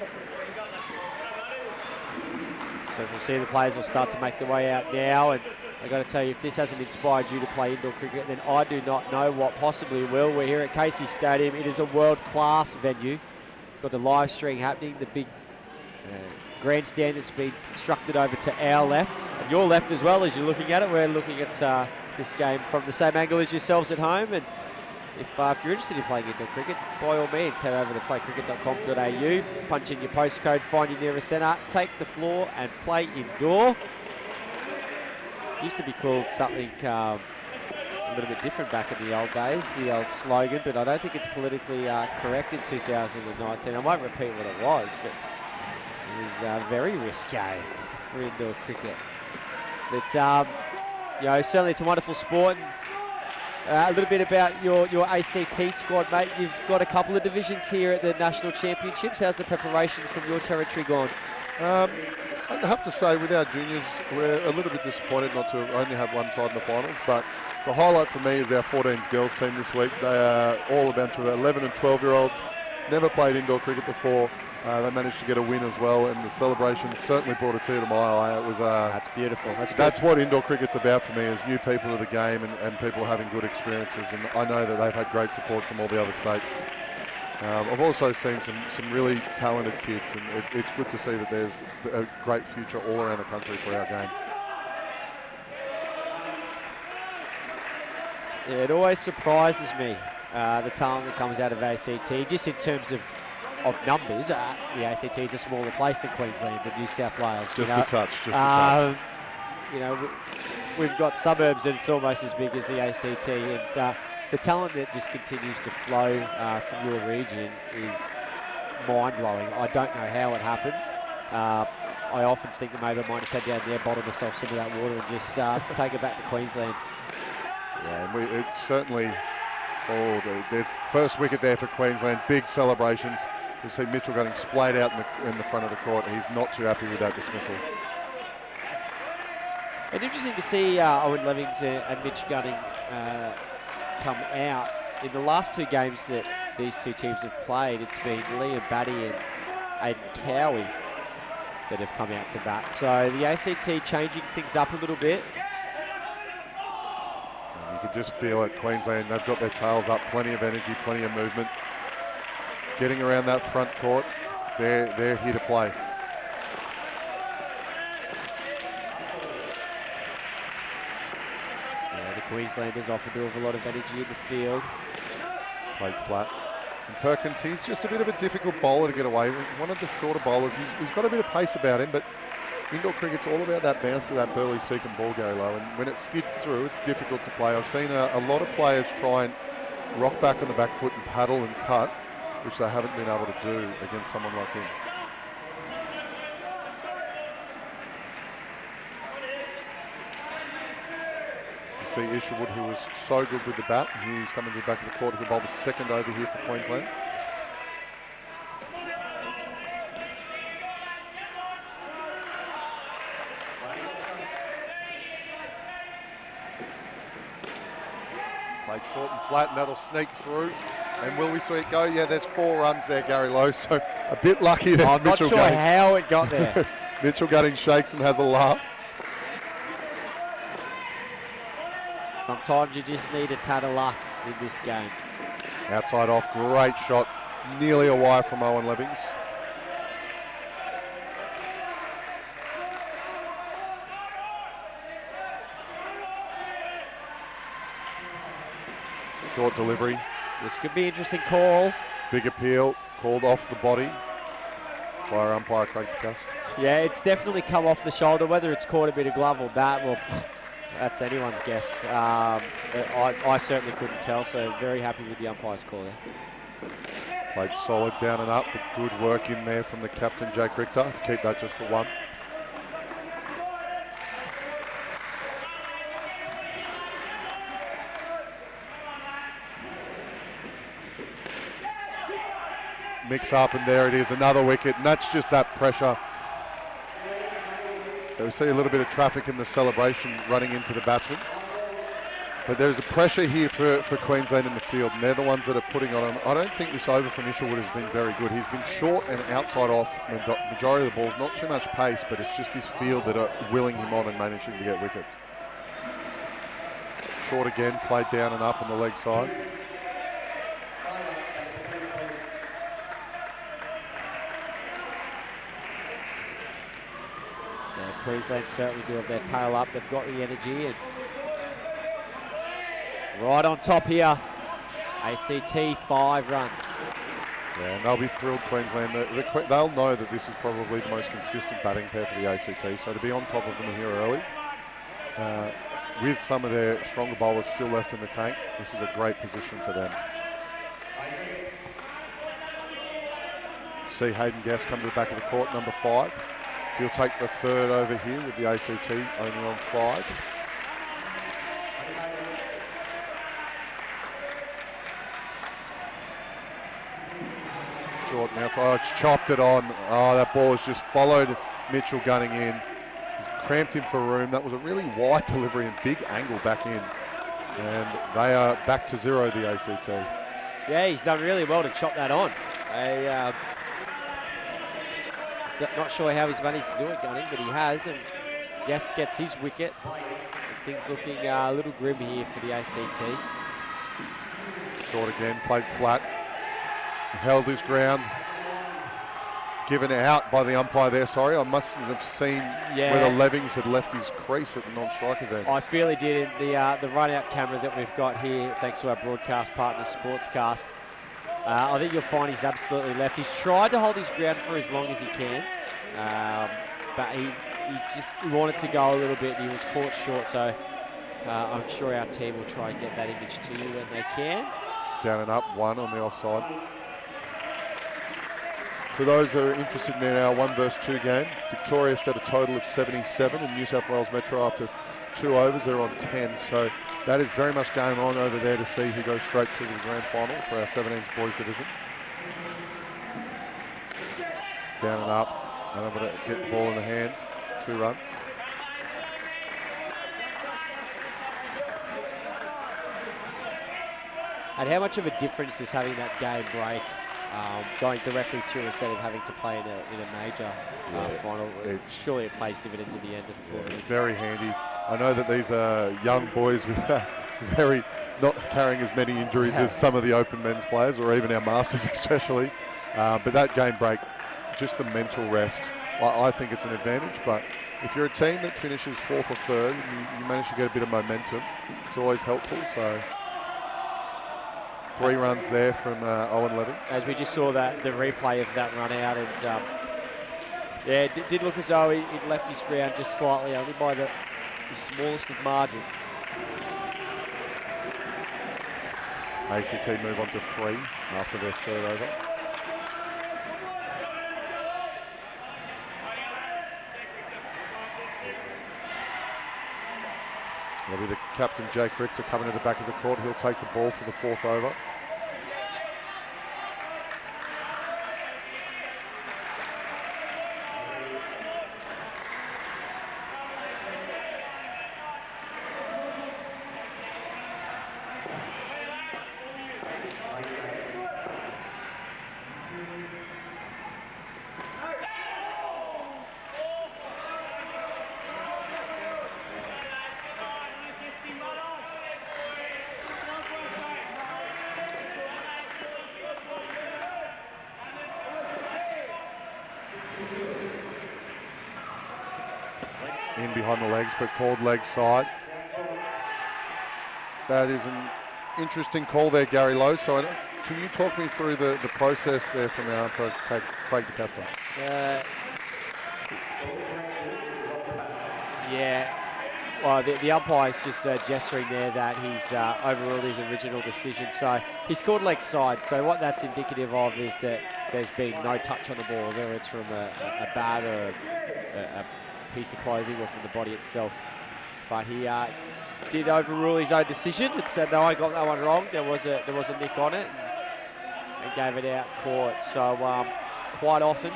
So as we'll see, the players will start to make their way out now. And I've got to tell you, if this hasn't inspired you to play indoor cricket, then I do not know what possibly will. We're here at Casey Stadium. It is a world-class venue. Got the live stream happening, the big grandstand that's been constructed over to our left, and your left as well as you're looking at it. We're looking at this game from the same angle as yourselves at home. And if you're interested in playing indoor cricket, by all means, head over to playcricket.com.au, punch in your postcode, find your nearest centre, take the floor and play indoor. Used to be called something a little bit different back in the old days, the old slogan, but I don't think it's politically correct in 2019. I won't repeat what it was, but it was very risque for indoor cricket. But, you know, certainly it's a wonderful sport. A little bit about your ACT squad, mate. You've got a couple of divisions here at the National Championships. How's the preparation from your territory gone? I have to say, with our juniors, we're a little bit disappointed not to only have one side in the finals, but the highlight for me is our 14s girls team this week. They are all a bunch of 11 and 12-year-olds, never played indoor cricket before. They managed to get a win as well, and the celebration certainly brought a tear to my eye. It was that's beautiful. That's what indoor cricket's about for me, is new people to the game and people having good experiences, and I know that they've had great support from all the other states. I've also seen some really talented kids, and it's good to see that there's a great future all around the country for our game. Yeah, it always surprises me, the talent that comes out of ACT, just in terms of numbers. The ACT is a smaller place than Queensland and New South Wales. Just a touch. You know, we've got suburbs and it's almost as big as the ACT, and the talent that just continues to flow from your region is mind-blowing. I don't know how it happens. I often think that maybe I might have sat down there, bottled myself some of that water and just take it back to Queensland. Yeah, and it's certainly, there's first wicket there for Queensland, big celebrations. You'll see Mitchell getting splayed out in the front of the court. He's not too happy with that dismissal. And interesting to see Owen Levings and Mitch Gunning come out. In the last two games that these two teams have played, it's been Liam Batty and Aidan Cowie that have come out to bat. So the ACT changing things up a little bit. And you can just feel it, Queensland, they've got their tails up, plenty of energy, plenty of movement. Getting around that front court, they're here to play. Queenslanders often do have a lot of energy in the field. Played flat. And Perkins, he's just a bit of a difficult bowler to get away with. One of the shorter bowlers. He's got a bit of pace about him, but indoor cricket's all about that bounce of that burly seeking ball, Gary Lowe. And when it skids through, it's difficult to play. I've seen a lot of players try and rock back on the back foot and paddle and cut, which they haven't been able to do against someone like him. See Isherwood, who was so good with the bat. He's coming to the back of the court to bowl the second over here for Queensland. Played short and flat, and that'll sneak through. And will we see it go? Yeah, there's 4 runs there, Gary Lowe. So a bit lucky there. I'm not sure how it got there. Mitchell Gunning shakes and has a laugh. Sometimes you just need a tad of luck in this game. Outside off, great shot. Nearly a wire from Owen Levings. Short delivery. This could be an interesting call. Big appeal, called off the body by our umpire, Craig Ducasse. Yeah, it's definitely come off the shoulder. Whether it's caught a bit of glove or bat, well, that's anyone's guess. I certainly couldn't tell, so very happy with the umpire's call there. Played solid down and up, but good work in there from the captain, Jake Richter, to keep that just to 1. mix up, and there it is, another wicket, and that's just that pressure. We see a little bit of traffic in the celebration running into the batsman. But there's a pressure here for Queensland in the field, and they're the ones that are putting on him. I don't think this over from Isherwood has been very good. He's been short and outside off majority of the balls, not too much pace, but it's just this field that are willing him on and managing to get wickets. Short again, played down and up on the leg side. Yeah, Queensland certainly do have their tail up. They've got the energy. And right on top here, ACT 5 runs. Yeah, and they'll be thrilled, Queensland. They'll know that this is probably the most consistent batting pair for the ACT, so to be on top of them here early, with some of their stronger bowlers still left in the tank, this is a great position for them. See Hayden Guest come to the back of the court, number 5. He'll take the third over here with the ACT only on 5. Short now, so it's chopped it on. Oh, that ball has just followed Mitchell gunning in. He's cramped him for room. That was a really wide delivery and big angle back in. And they are back to 0, the ACT. Yeah, he's done really well to chop that on. Not sure how he's managed to do it, Gunning, but he has. And Guest gets his wicket. And things looking a little grim here for the ACT. Short again, played flat. Held his ground. Given out by the umpire there, sorry. I mustn't have seen whether Levings had left his crease at the non-striker's end. I feel he did in the run-out camera that we've got here, thanks to our broadcast partner, Sportscast. I think you'll find he's absolutely left. He's tried to hold his ground for as long as he can, but he just wanted to go a little bit. He was caught short, so I'm sure our team will try and get that image to you when they can. Down and up, 1 on the offside. For those that are interested in our 1 versus 2 game, Victoria set a total of 77 and New South Wales Metro after 2 overs, they're on 10. So that is very much going on over there to see who goes straight to the grand final for our 17s boys division. Down and up, and I'm going to get the ball in the hands, 2 runs. And how much of a difference is having that game break going directly through instead of having to play in a major final? Surely it pays dividends at the end of the tournament. It's very handy. I know that these are young boys with very not carrying as many injuries as some of the open men's players or even our masters especially. But that game break, just a mental rest. I think it's an advantage, but if you're a team that finishes 4th or 3rd and you manage to get a bit of momentum, it's always helpful. So 3 runs there from Owen Levins. As we just saw the replay of that run out, and it did look as though he'd left his ground just slightly, only by the smallest of margins. ACT move on to 3 after their 3rd over. It'll be the captain, Jake Richter, coming to the back of the court. He'll take the ball for the 4th over. In behind the legs, but called leg side. That is an interesting call there, Gary Lowe. So can you talk me through the process there from our umpire, Craig DeCastro? Well, the umpire's just gesturing there that he's overruled his original decision. So he's called leg side. So what that's indicative of is that there's been no touch on the ball, whether it's from a bat or a piece of clothing or from the body itself. But he did overrule his own decision and said, no, I got that one wrong. There was a nick on it. and gave it out court. So quite often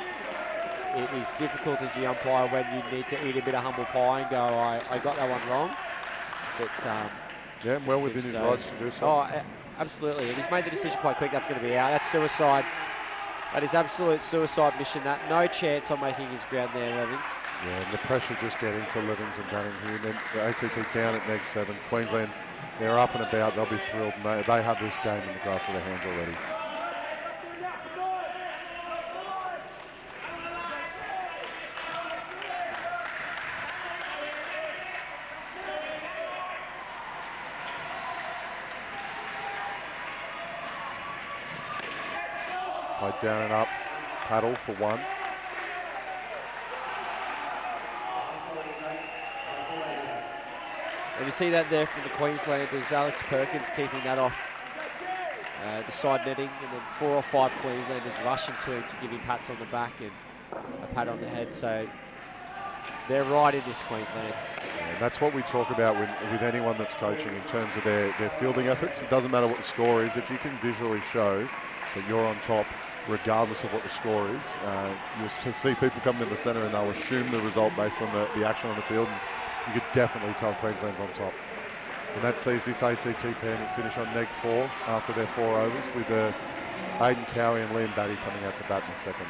it is difficult as the umpire when you need to eat a bit of humble pie and go, I got that one wrong. But yeah, well within his rights to do so. Oh, absolutely. And he's made the decision quite quick. That's going to be out. That's suicide. That is absolute suicide mission. That no chance on making his ground there, Levings. Yeah, and the pressure just getting to Levings and Dunning here. And then the ACT down at neg 7. Queensland, they're up and about. They'll be thrilled. And they have this game in the grasp of their hands already. Played down and up, paddle for one. And you see that there from the Queenslanders, Alex Perkins keeping that off the side netting, and then 4 or 5 Queenslanders rushing to him to give him pats on the back and a pat on the head. So they're right in this, Queensland. And that's what we talk about with anyone that's coaching in terms of their fielding efforts. It doesn't matter what the score is. If you can visually show that you're on top, regardless of what the score is, you'll see people come in the centre and they'll assume the result based on the action on the field. And you could definitely tell Queensland's on top. And that sees this ACT pair finish on neg 4 after their 4 overs with Aidan Cowie and Liam Batty coming out to bat in the second.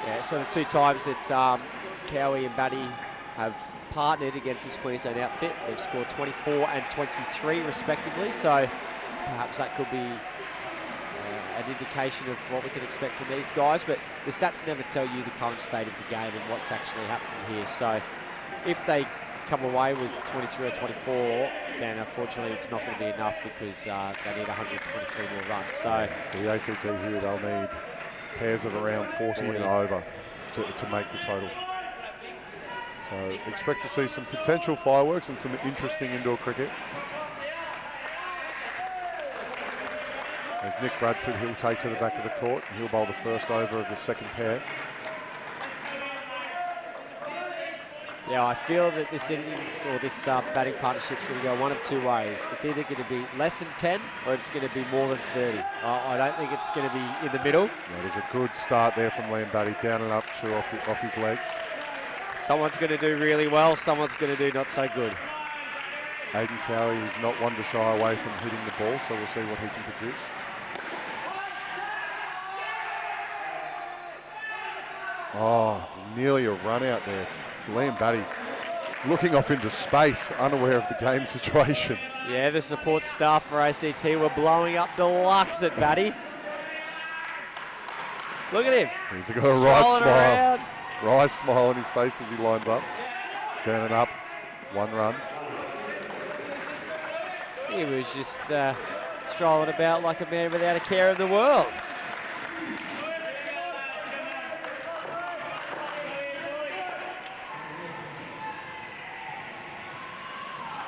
Yeah, so the 2 times that Cowie and Batty have partnered against this Queensland outfit, they've scored 24 and 23 respectively, so perhaps that could be an indication of what we can expect from these guys, but the stats never tell you the current state of the game and what's actually happening here. So if they come away with 23 or 24, then unfortunately it's not going to be enough because they need 123 more runs. So for the ACT here, they'll need pairs of around 40 and over to make the total. So expect to see some potential fireworks and some interesting indoor cricket. As Nick Bradford, he'll take to the back of the court. He'll bowl the first over of the second pair. Yeah, I feel that this innings or this batting partnership is going to go one of 2 ways. It's either going to be less than 10 or it's going to be more than 30. I don't think it's going to be in the middle. Yeah, there's a good start there from Liam Batty, down and up 2 off his legs. Someone's going to do really well, someone's going to do not so good. Aidan Cowie is not one to shy away from hitting the ball, so we'll see what he can produce. Oh, nearly a run out there. Liam Batty looking off into space, unaware of the game situation. Yeah, the support staff for ACT were blowing up deluxe at Batty. Look at him. He's got a wry smile. Wry smile on his face as he lines up. Down and up, 1 run. He was just strolling about like a man without a care in the world.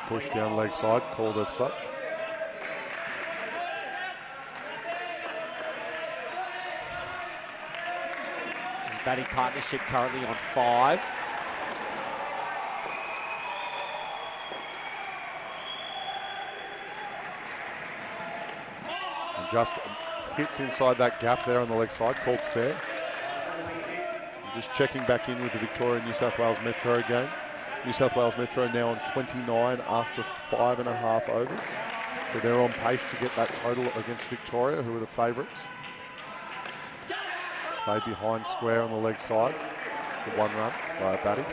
Push down leg side, called as such. His batting partnership currently on 5. And just hits inside that gap there on the leg side, called fair. And just checking back in with the Victoria New South Wales Metro game. New South Wales Metro now on 29 after 5.5 overs. So they're on pace to get that total against Victoria, who are the favourites. Played behind square on the leg side. The 1 run by Batty.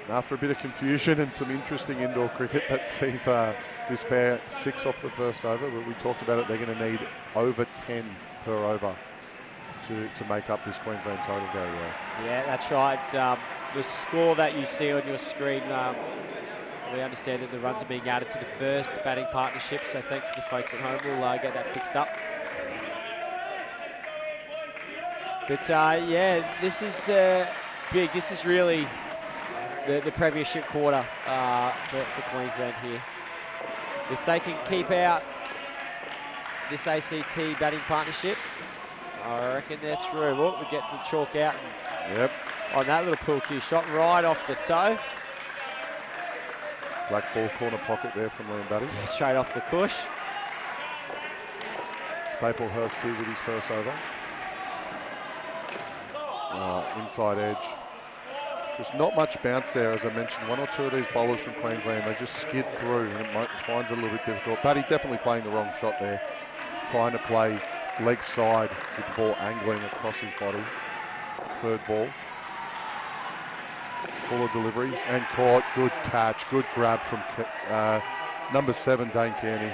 And after a bit of confusion and some interesting indoor cricket, that sees this pair 6 off the first over. But we talked about it, they're going to need over 10 per over to make up this Queensland total very well. Yeah, that's right. The score that you see on your screen, we understand that the runs are being added to the first batting partnership, so thanks to the folks at home, we'll get that fixed up. But yeah, this is big. This is really the premiership quarter for Queensland here. If they can keep out this ACT batting partnership, I reckon they're through. Well, we get to chalk out. Yep. On that little pull cue shot right off the toe. Black ball corner pocket there from Lambatti. Yeah, straight off the cush. Staplehurst here with his first over. Inside edge. Just not much bounce there, as I mentioned. One or two of these bowlers from Queensland, they just skid through, and it finds it a little bit difficult. Batty definitely playing the wrong shot there. Trying to play leg side with the ball angling across his body. Third ball. Fuller delivery and caught. Good catch. Good grab from number 7, Dane Kearney.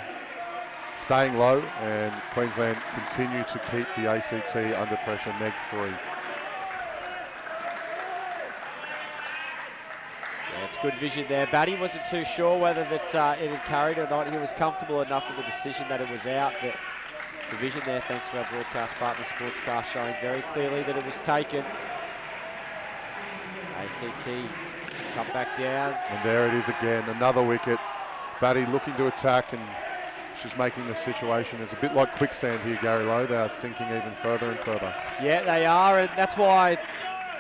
Staying low, and Queensland continue to keep the ACT under pressure. Neg 3. It's good vision there. Batty wasn't too sure whether that it had carried or not. He was comfortable enough with the decision that it was out, but the vision there, thanks to our broadcast partner Sportscast, showing very clearly that it was taken. ACT come back down. And there it is again, another wicket. Batty looking to attack, and just making the situation. It's a bit like quicksand here, Gary Lowe. They are sinking even further and further. Yeah, they are, and that's why I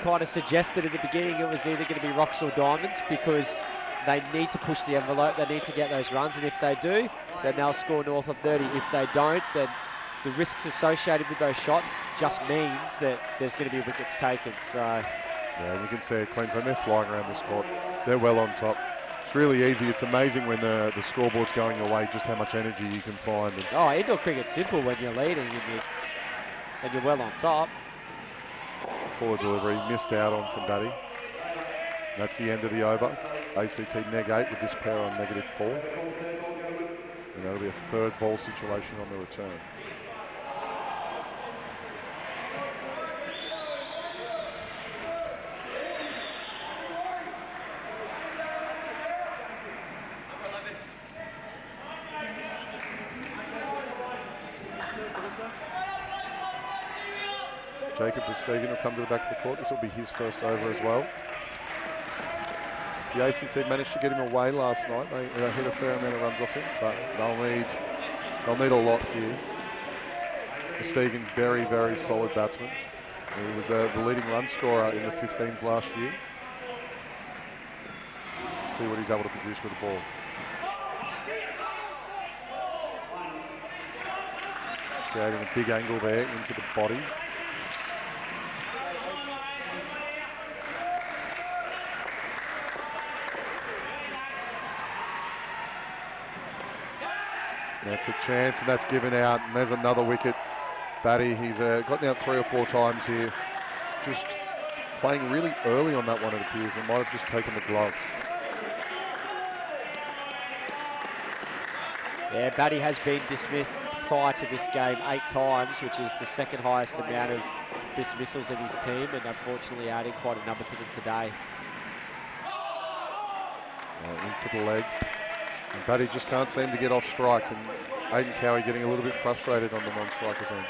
kind of suggested at the beginning it was either going to be rocks or diamonds, because they need to push the envelope, they need to get those runs, and if they do, then they'll score north of 30. If they don't, then the risks associated with those shots just means that there's going to be wickets taken. So yeah, you can see Queensland, they're flying around this court. They're well on top. It's really easy. It's amazing when the scoreboard's going your way, just how much energy you can find. And indoor cricket's simple when you're leading and you're well on top. Fuller delivery, missed out on from Batty. That's the end of the over. ACT neg 8 with this pair on negative 4. And that'll be a third ball situation on the return. Jacob Verstegen will come to the back of the court. This will be his first over as well. The ACT managed to get him away last night. They hit a fair amount of runs off him, but they'll need a lot here. Verstegen, very, very solid batsman. He was the leading run scorer in the 15s last year. See what he's able to produce with the ball. He's creating a big angle there into the body. That's a chance, and that's given out, and there's another wicket. Batty, he's gotten out 3 or 4 times here. Just playing really early on that one, it appears. It might have just taken the glove. Yeah, Batty has been dismissed prior to this game 8 times, which is the second highest amount of dismissals in his team, and unfortunately adding quite a number to them today. Into the leg. And Batty just can't seem to get off strike, and Aidan Cowie getting a little bit frustrated on the non-strikers end.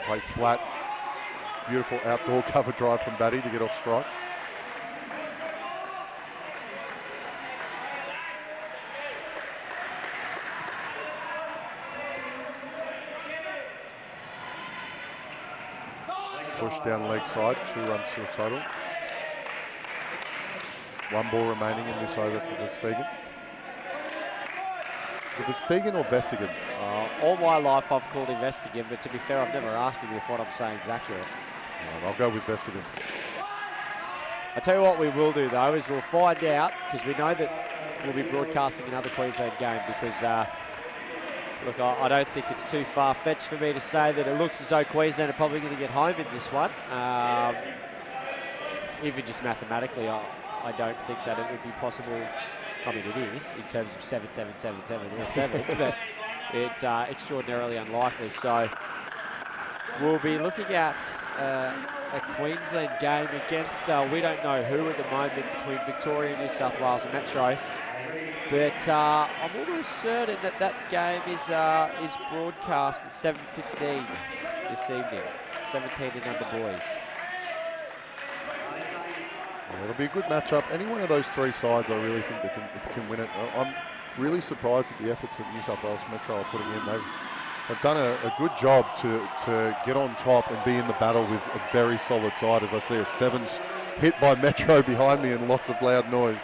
Play flat. Beautiful outdoor cover drive from Batty to get off strike. Push down leg side, 2 runs to the total. 1 ball remaining in this over for Verstegen. Is it Verstegen or Vestigan? All my life I've called him Vestigan, but to be fair, I've never asked him if what I'm saying is accurate. I'll go with Vestigan. I tell you what we will do though, is we'll find out, because we know that we'll be broadcasting another Queensland game, because look, I don't think it's too far-fetched for me to say that it looks as though Queensland are probably going to get home in this one. Even just mathematically, I don't think that it would be possible. I mean, it is in terms of 7, 7, 7, 7, all 7s, but it's extraordinarily unlikely. So we'll be looking at a Queensland game against, we don't know who at the moment, between Victoria, New South Wales and Metro. But I'm almost certain that that game is broadcast at 7:15 this evening. 17 and under boys. Yeah, it'll be a good matchup. Any one of those 3 sides, I really think they can win it. I'm really surprised at the efforts that New South Wales Metro are putting in. have done a good job to get on top and be in the battle with a very solid side. As I see a 7 hit by Metro behind me and lots of loud noise.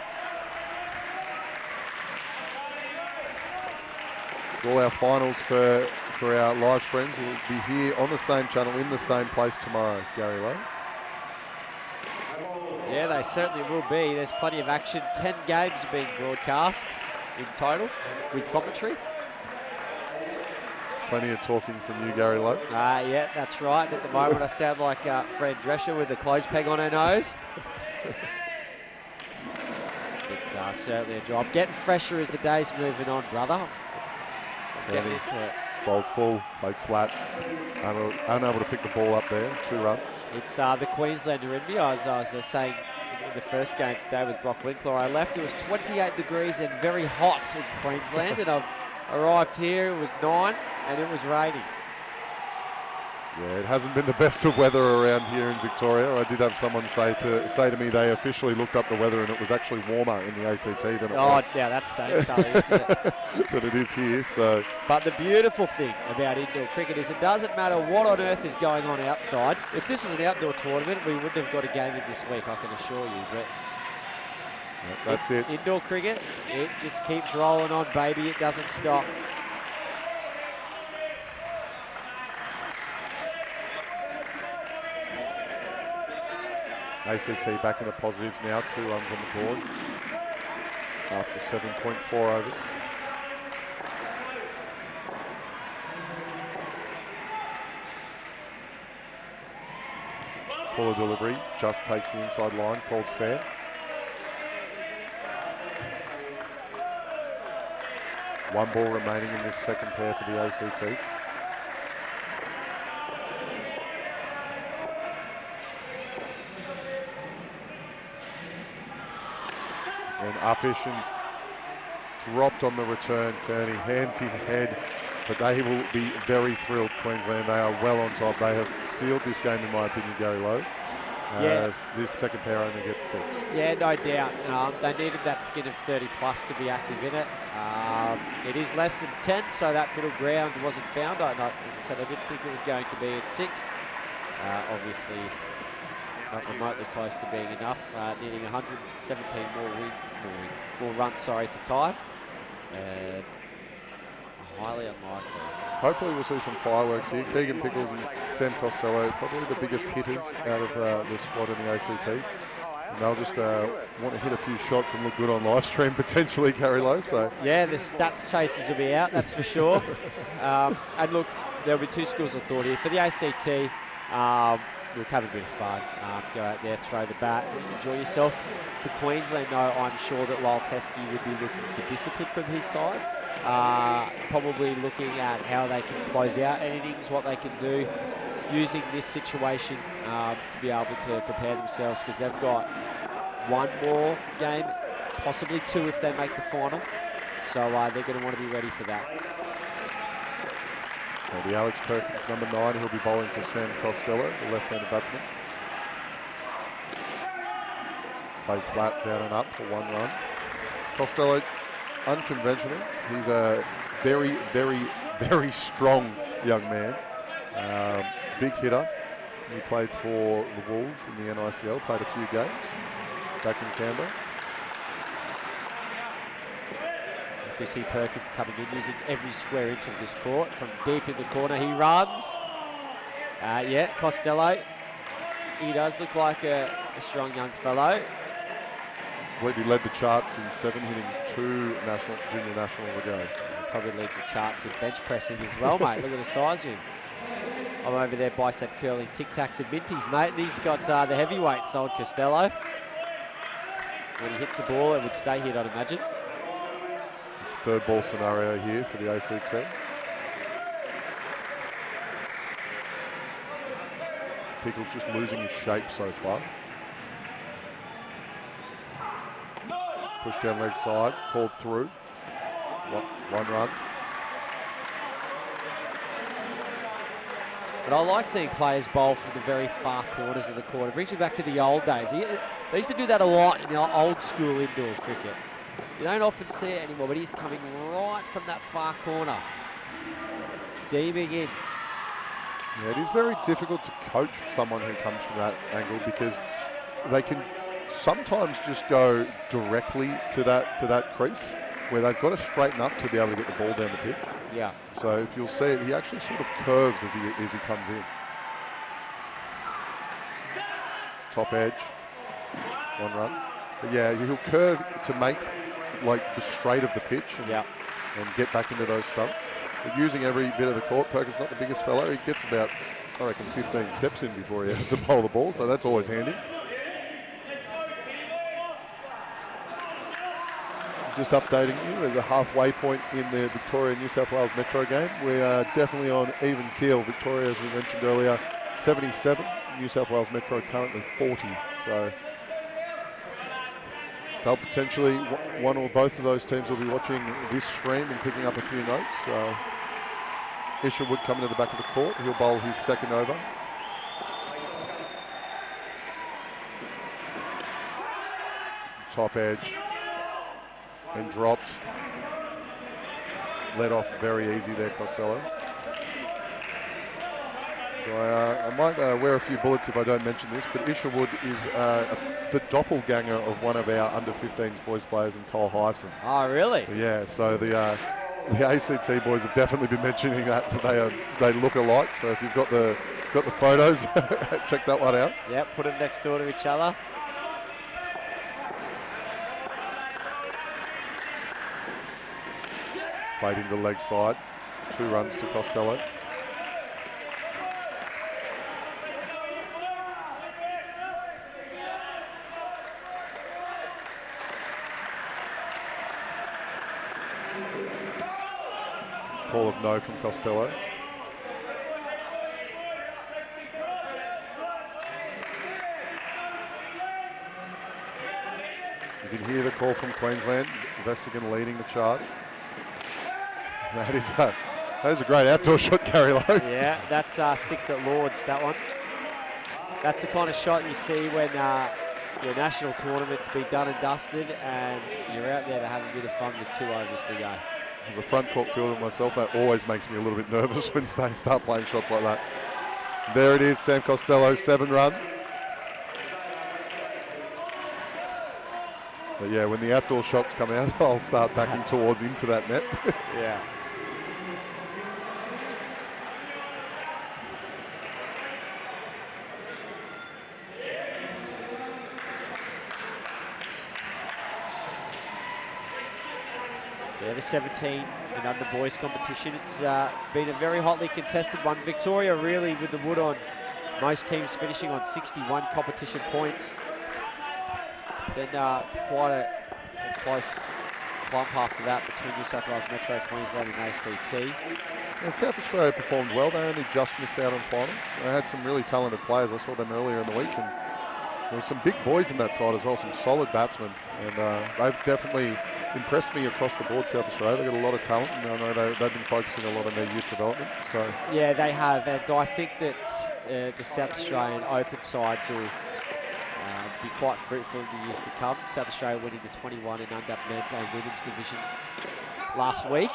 All our finals for our live streams will be here on the same channel in the same place tomorrow, Gary Lowe. Yeah, they certainly will be. There's plenty of action. 10 games being broadcast in total with commentary. Plenty of talking from you, Gary Lowe. Yeah, that's right. And at the moment, I sound like Fran Drescher with a clothes peg on her nose. It's certainly a job. Getting fresher as the day's moving on, brother. Getting into it. Bowled full, played flat, unable to pick the ball up there, 2 runs. It's the Queenslander in me. I was saying in the first game today with Brock Winkler, I left, it was 28 degrees and very hot in Queensland, and I've arrived here, it was 9 and it was raining. Yeah, it hasn't been the best of weather around here in Victoria. I did have someone say to me they officially looked up the weather and it was actually warmer in the ACT than it was. Oh, yeah, that's saying something, isn't it? But it is here, so. But the beautiful thing about indoor cricket is it doesn't matter what on earth is going on outside. If this was an outdoor tournament, we wouldn't have got a game in this week, I can assure you. But that's it. Indoor cricket, it just keeps rolling on, baby. It doesn't stop. ACT back in the positives now, 2 runs on the board after 7.4 overs. Fuller delivery, just takes the inside line, called fair. One ball remaining in this second pair for the ACT. And Upish and dropped on the return, Kearney, hands in head, but they will be very thrilled, Queensland. They are well on top. They have sealed this game, in my opinion, Gary Lowe. As this second pair only gets 6. Yeah, no doubt. They needed that skin of 30 plus to be active in it. It is less than 10, so that middle ground wasn't found. As I said, I didn't think it was going to be at 6. Obviously, not remotely close to being enough. Needing 117 more runs, to tie. And highly unlikely. Hopefully we'll see some fireworks here. Keegan Pickles and Sam Costello, probably the biggest hitters out of the squad in the ACT. And they'll just want to hit a few shots and look good on live stream, potentially, Gary Lowe. So. Yeah, the stats chasers will be out, that's for sure. And look, there'll be 2 schools of thought here. For the ACT, look, have a bit of fun. Go out there, throw the bat, enjoy yourself. For Queensland, though, I'm sure that Lyle Teskey would be looking for discipline from his side. Probably looking at how they can close out innings, what they can do, using this situation to be able to prepare themselves, because they've got 1 more game, possibly 2 if they make the final. So they're going to want to be ready for that. It'll be Alex Perkins, number 9. He'll be bowling to Sam Costello, the left-handed batsman. Played flat, down and up for 1 run. Costello, unconventional. He's a very, very, very strong young man. Big hitter. He played for the Wolves in the NICL, played a few games back in Canberra. If you see Perkins coming in, using every square inch of this court. From deep in the corner, he runs. Yeah, Costello. He does look like a strong young fellow. I believe he led the charts in 7, hitting 2 junior nationals ago. Probably leads the charts in bench pressing as well, mate. Look at the size of him. I'm over there bicep curling Tic Tacs and Minties, mate. And he's got the heavyweights, old Costello. When he hits the ball, it would stay hit, I'd imagine. This 3rd ball scenario here for the ACT. Pickles just losing his shape so far. Push down leg side, called through. 1 run. But I like seeing players bowl from the very far corners of the court. It brings me back to the old days. They used to do that a lot in the old school indoor cricket. You don't often see it anymore, but he's coming right from that far corner. steaming in. Yeah, it is very difficult to coach someone who comes from that angle because they can sometimes just go directly to that crease where they've got to straighten up to be able to get the ball down the pitch. Yeah. So if you'll see it, he actually sort of curves as he comes in. Top edge, 1 run. But yeah, he'll curve to make like the straight of the pitch and get back into those stumps. But using every bit of the court, Perkins not the biggest fellow. He gets about, I reckon, 15 steps in before he has to bowl the ball, so that's always handy. Just updating you at the halfway point in the Victoria-New South Wales Metro game. We are definitely on even keel. Victoria, as we mentioned earlier, 77. New South Wales Metro currently 40. So they'll potentially, one or both of those teams will be watching this stream and picking up a few notes. So Isherwood coming to the back of the court. He'll bowl his second over. Top edge. And dropped. Let off very easy there, Costello. So I might wear a few bullets if I don't mention this, but Isherwood is the doppelganger of one of our under-15s boys players in Cole Hyson. Oh, really? Yeah, so the ACT boys have definitely been mentioning that they look alike. So if you've got the photos, check that one out. Yeah, put them next door to each other. Played into leg side. 2 runs to Costello. Call of no from Costello. You can hear the call from Queensland. Vestigan leading the charge. That is a great outdoor shot, Gary Lowe. Yeah, that's 6 at Lords, that one. That's the kind of shot you see when your national tournament's been done and dusted and you're out there to have a bit of fun with 2 overs to go. As a front court fielder myself, that always makes me a little bit nervous when they start playing shots like that. There it is, Sam Costello, 7 runs. But yeah, when the outdoor shots come out, I'll start backing towards into that net. Yeah. Yeah, the 17 and under boys competition. It's been a very hotly contested one. Victoria really with the wood on. Most teams finishing on 61 competition points. Then quite a close clump after that between New South Wales Metro, Queensland and ACT. And South Australia performed well. They only just missed out on finals. They had some really talented players. I saw them earlier in the week, and there were some big boys in that side as well, some solid batsmen. And they've definitely impressed me across the board, South Australia. They've got a lot of talent, and I know they've been focusing a lot on their youth development. So yeah, they have, and I think that the South Australian Open sides will be quite fruitful in the years to come. South Australia winning the 21 and under men's and women's division last week,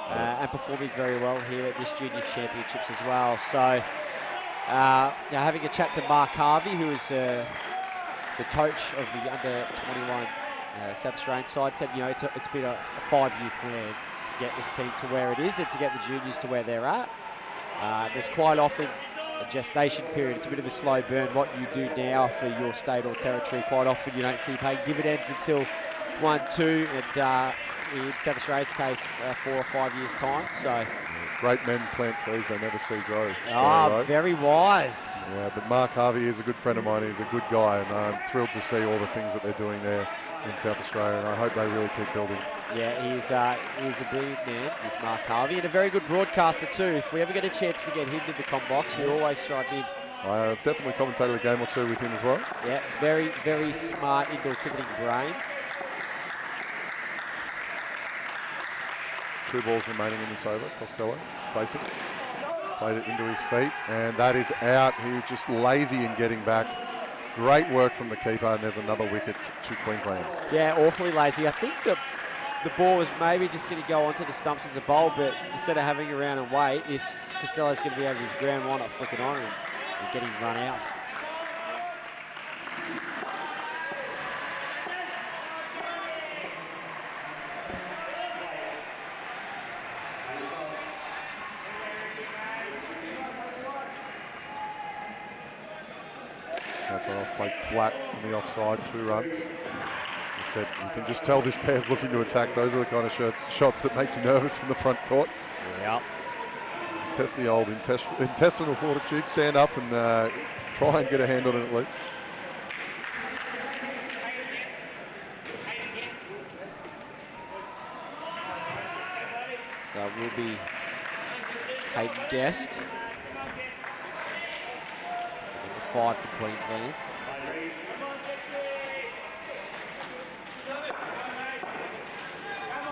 and performing very well here at this junior championships as well. So now having a chat to Mark Harvey, who is the coach of the under 21 South Australian side, said, you know, it's been a 5-year plan to get this team to where it is and to get the juniors to where they're at. There's quite often a gestation period. It's a bit of a slow burn. What you do now for your state or territory, quite often you don't see paying dividends until 1, 2, and in South Australia's case, 4 or 5 years' time. So great men plant trees they never see grow. Very wise. Yeah, but Mark Harvey is a good friend of mine. He's a good guy, and I'm thrilled to see all the things that they're doing there in South Australia, and I hope they really keep building. Yeah, he's a brilliant man, is Mark Harvey, and a very good broadcaster too. If we ever get a chance to get him in the comm box, we always try him in. I definitely commentated a game or 2 with him as well. Yeah, very, very smart indoor cricketing brain. 2 balls remaining in this over. Costello facing. Played it into his feet, and that is out. He was just lazy in getting back. Great work from the keeper, and there's another wicket to Queensland. Yeah, awfully lazy. I think the ball was maybe just going to go onto the stumps as a bowl, but instead of having around and wait, if Costello's going to be over his ground, why not flick it on and get him run out? That's off, played flat on the offside, 2 runs. He said, you can just tell this pair's looking to attack. Those are the kind of shots that make you nervous in the front court. Yeah. Test the old intestinal fortitude, stand up and try and get a hand on it at least. So it will be Hayden Guest. Number 5 for Queensland.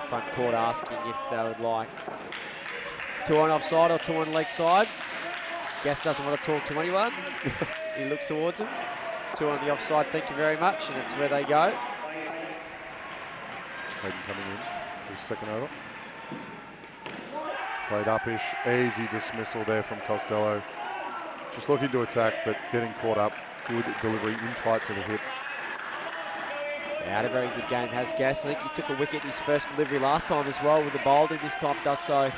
Front court asking if they would like 2 on offside or 2 on leg side. Guest doesn't want to talk to anyone. He looks towards him. 2 on the offside, thank you very much, and that's where they go. Hayden coming in for his second over. Played upish, easy dismissal there from Costello. Just looking to attack, but getting caught up. Good delivery in tight to the hip. Yeah, had a very good game, has Guest. I think he took a wicket in his first delivery last time as well with the bowling. This time does so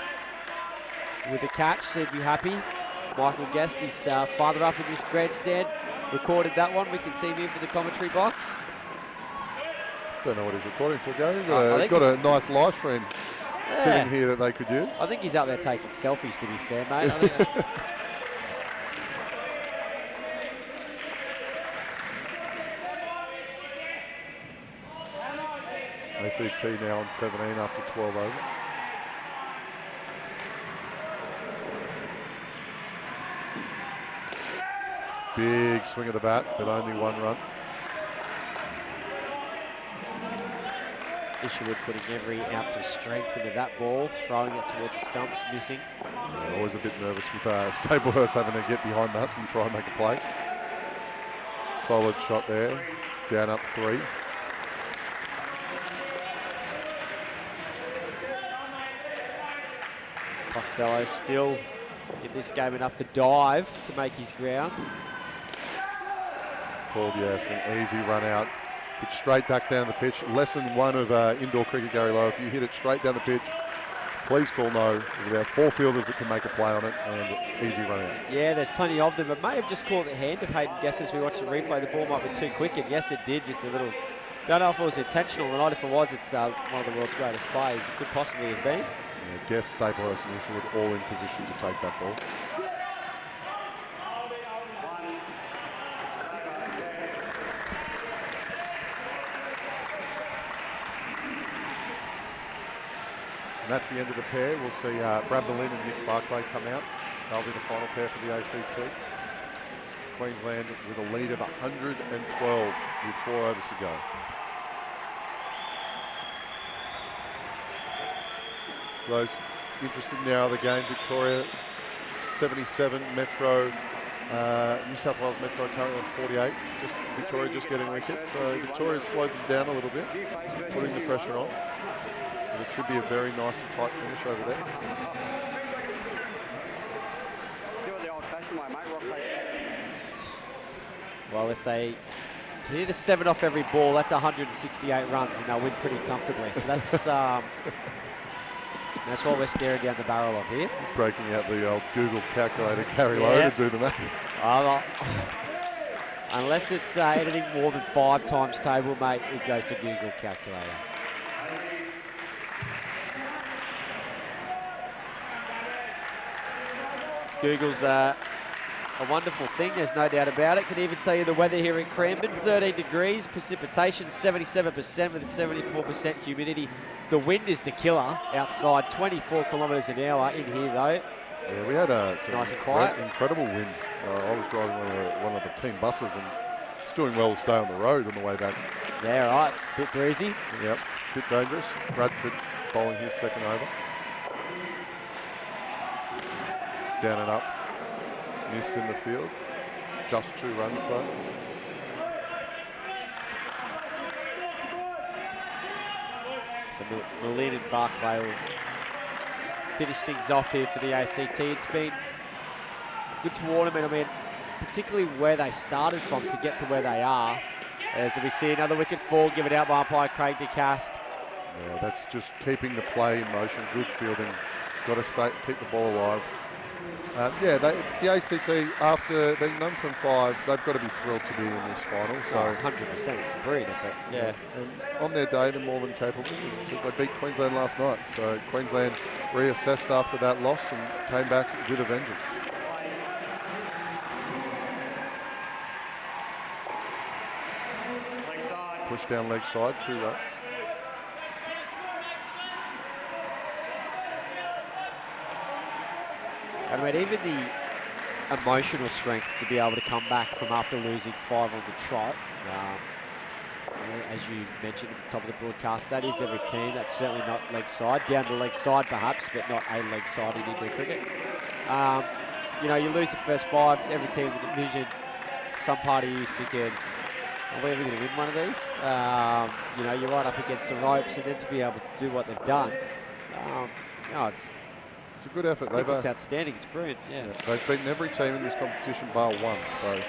with a catch, so he'd be happy. Michael Guest, his father up in this grandstand, recorded that one. We can see him here for the commentary box. Don't know what he's recording for, Gary. Got a nice live stream sitting here that they could use. I think he's out there taking selfies, to be fair, mate. I think that's ACT now on 17 after 12 overs. Big swing of the bat, but only 1 run. Isherwood putting every ounce of strength into that ball, throwing it towards the stumps, missing. Yeah, always a bit nervous with Staplehurst having to get behind that and try and make a play. Solid shot there, down up 3. Costello still in this game enough to dive to make his ground. Called, yes, an easy run out. Pitch straight back down the pitch. Lesson 1 of indoor cricket, Gary Lowe. If you hit it straight down the pitch, please call no. There's about 4 fielders that can make a play on it, and easy run out. Yeah, there's plenty of them. It may have just called it hand if Hayden Guest, as we watch the replay. The ball might be too quick, and yes, it did. Just a little. Don't know if it was intentional or not. If it was, it's one of the world's greatest plays. It could possibly have been. Yeah, Guest, Staplehurst and Isherwood all in position to take that ball. And that's the end of the pair. We'll see Brad Boleyn and Nick Barclay come out. They'll be the final pair for the ACT. Queensland with a lead of 112 with 4 overs to go. Those interested now in the game, Victoria 77, Metro, New South Wales Metro currently on 48. Victoria just getting a wicket, so Victoria's slowed them down a little bit, putting the pressure on. But it should be a very nice and tight finish over there. Well, if they can hit a 7 off every ball, that's 168 runs, and they'll win pretty comfortably. So that's that's what we're staring down the barrel of here. It's breaking out the old Google calculator, Gary Lowe, to do the math. Unless it's anything more than 5 times table, mate, it goes to Google calculator. Google's a wonderful thing, there's no doubt about it. Can even tell you the weather here in Cranbourne, 13 degrees, precipitation 77% with a 74% humidity. The wind is the killer outside, 24 kilometres an hour. In here though, yeah, we had some nice and quiet. Incredible wind. I was driving one of the team buses and it's doing well to stay on the road on the way back. Yeah, right, bit breezy. Yep, bit dangerous. Bradford bowling his second over. Down and up, missed in the field. Just 2 runs though. So Malin and Barclay will finish things off here for the ACT. It's been a good tournament. I mean, particularly where they started from to get to where they are. As we see another wicket fall given out by umpire Craig DeCast. Yeah, that's just keeping the play in motion, good fielding. Got to keep the ball alive. The ACT, after being none from 5, they've got to be thrilled to be in this final. So 100%, it's a brilliant effort. Yeah. And on their day, they're more than capable. They beat Queensland last night. So Queensland reassessed after that loss and came back with a vengeance. Push down leg side, 2 runs. I mean, even the emotional strength to be able to come back from after losing 5 on the trot. As you mentioned at the top of the broadcast, that is every team. That's certainly not leg side. Down to leg side perhaps, but not a leg side in indoor cricket. You know, you lose the first 5, every team in the division, some part of you is thinking, are we ever going to win one of these? You know, you're right up against the ropes, and then to be able to do what they've done, it's a good effort. It's outstanding. It's brilliant. Yeah. They've beaten every team in this competition bar 1. So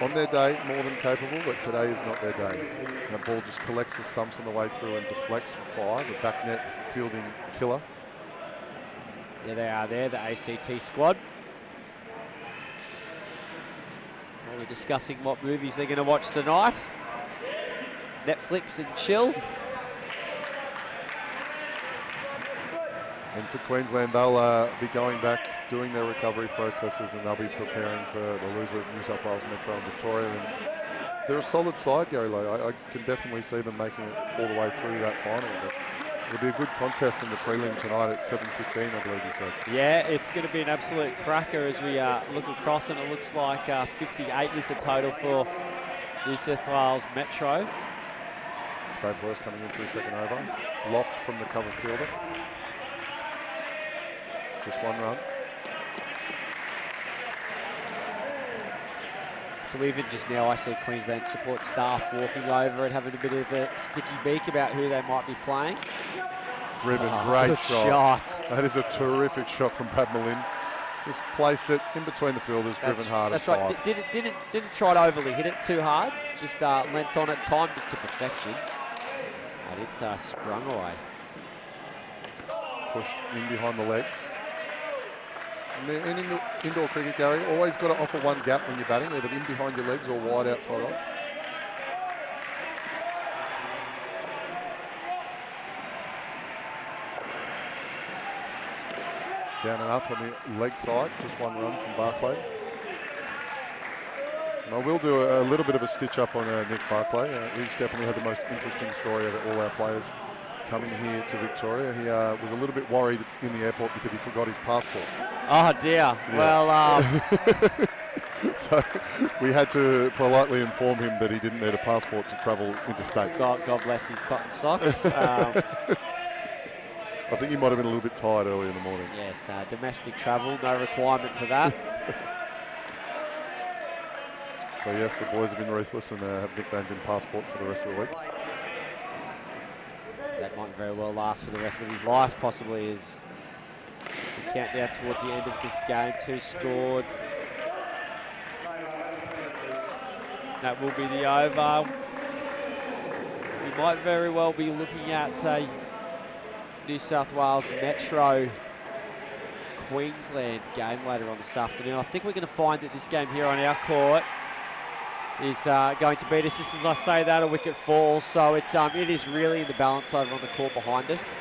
on their day, more than capable, but today is not their day. The ball just collects the stumps on the way through and deflects for 5. A back net fielding killer. There they are there, the ACT squad. Well, we're discussing what movies they're going to watch tonight. Netflix and chill. And for Queensland, they'll be going back, doing their recovery processes, and they'll be preparing for the loser of New South Wales Metro and Victoria. And they're a solid side, Gary Lowe. I can definitely see them making it all the way through that final. But it'll be a good contest in the prelim tonight at 7:15, I believe you said. Yeah, it's going to be an absolute cracker as we look across, and it looks like 58 is the total for New South Wales Metro. Stapler coming in through second over. Locked from the cover fielder. Just 1 run. So even just now I see Queensland support staff walking over and having a bit of a sticky beak about who they might be playing. Driven, great shot. That is a terrific shot from Brad Malin. Just placed it in between the fielders, driven hard. That's right. Didn't try to overly hit it too hard. Just leant on it, timed it to perfection, and it sprung away. Pushed in behind the legs. And in indoor cricket, Gary, always got to offer 1 gap when you're batting, either in behind your legs or wide outside off. Down and up on the leg side, just 1 run from Barclay. And I will do a little bit of a stitch up on Nick Barclay. He's definitely had the most interesting story of all our players coming here to Victoria. He was a little bit worried in the airport because he forgot his passport. Oh dear. Yeah. Well, so we had to politely inform him that he didn't need a passport to travel interstate. God bless his cotton socks. I think he might have been a little bit tired early in the morning. Yes, domestic travel, no requirement for that. So yes, the boys have been ruthless and have nicknamed him Passport for the rest of the week. That might very well last for the rest of his life, possibly, as we count down towards the end of this game. 2 scored. That will be the over. We might very well be looking at a New South Wales Metro Queensland game later on this afternoon. I think we're going to find that this game here on our court is going to beat us. Just as I say that, a wicket falls, so it is really in the balance over on the court behind us.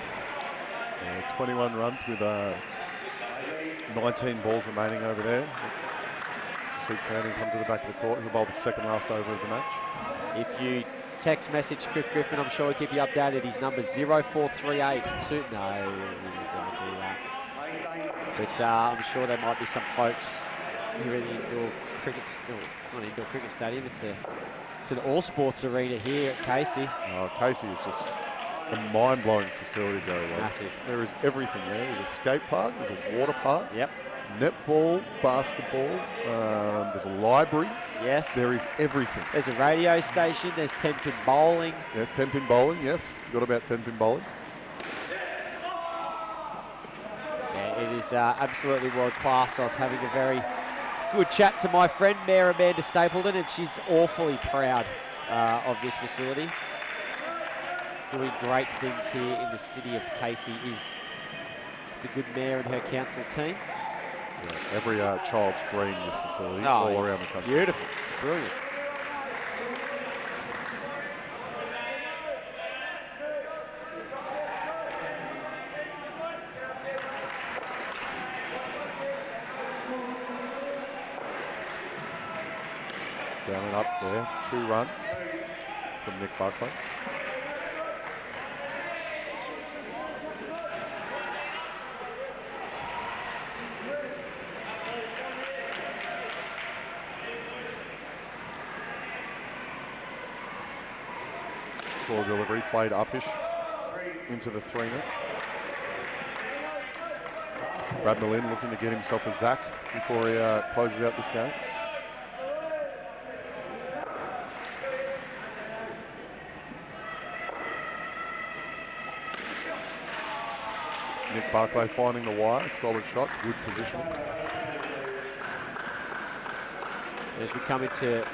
21 runs with 19 balls remaining over there. See Kearney come to the back of the court. He'll bowl the second last over of the match. If you text message Cliff Griffin, I'm sure he'll keep you updated. His number's 0438. No, we wouldn't do that. But I'm sure there might be some folks here in the indoor cricket. No, it's not an indoor cricket stadium. It's an all sports arena here at Casey. Oh, Casey is just a mind-blowing facility. It's massive. There is everything there. There's a skate park. There's a water park. Yep. netball, basketball. There's a library. Yes. There is everything. There's a radio station. There's 10-pin bowling. Yeah, 10-pin bowling, yes. Forgot about 10-pin bowling. Yeah, it is absolutely world class. I was having a very good chat to my friend Mayor Amanda Stapleton, and she's awfully proud of this facility. Doing great things here in the city of Casey is the good mayor and her council team. Yeah, every child's dream, this facility, all around the country. Beautiful. It's brilliant. Down and up there, 2 runs from Nick Barclay. Floor delivery played upish into the 3-net. Brad Malin looking to get himself a Zach before he closes out this game. Nick Barclay finding the wire, solid shot, good positioning. As we come into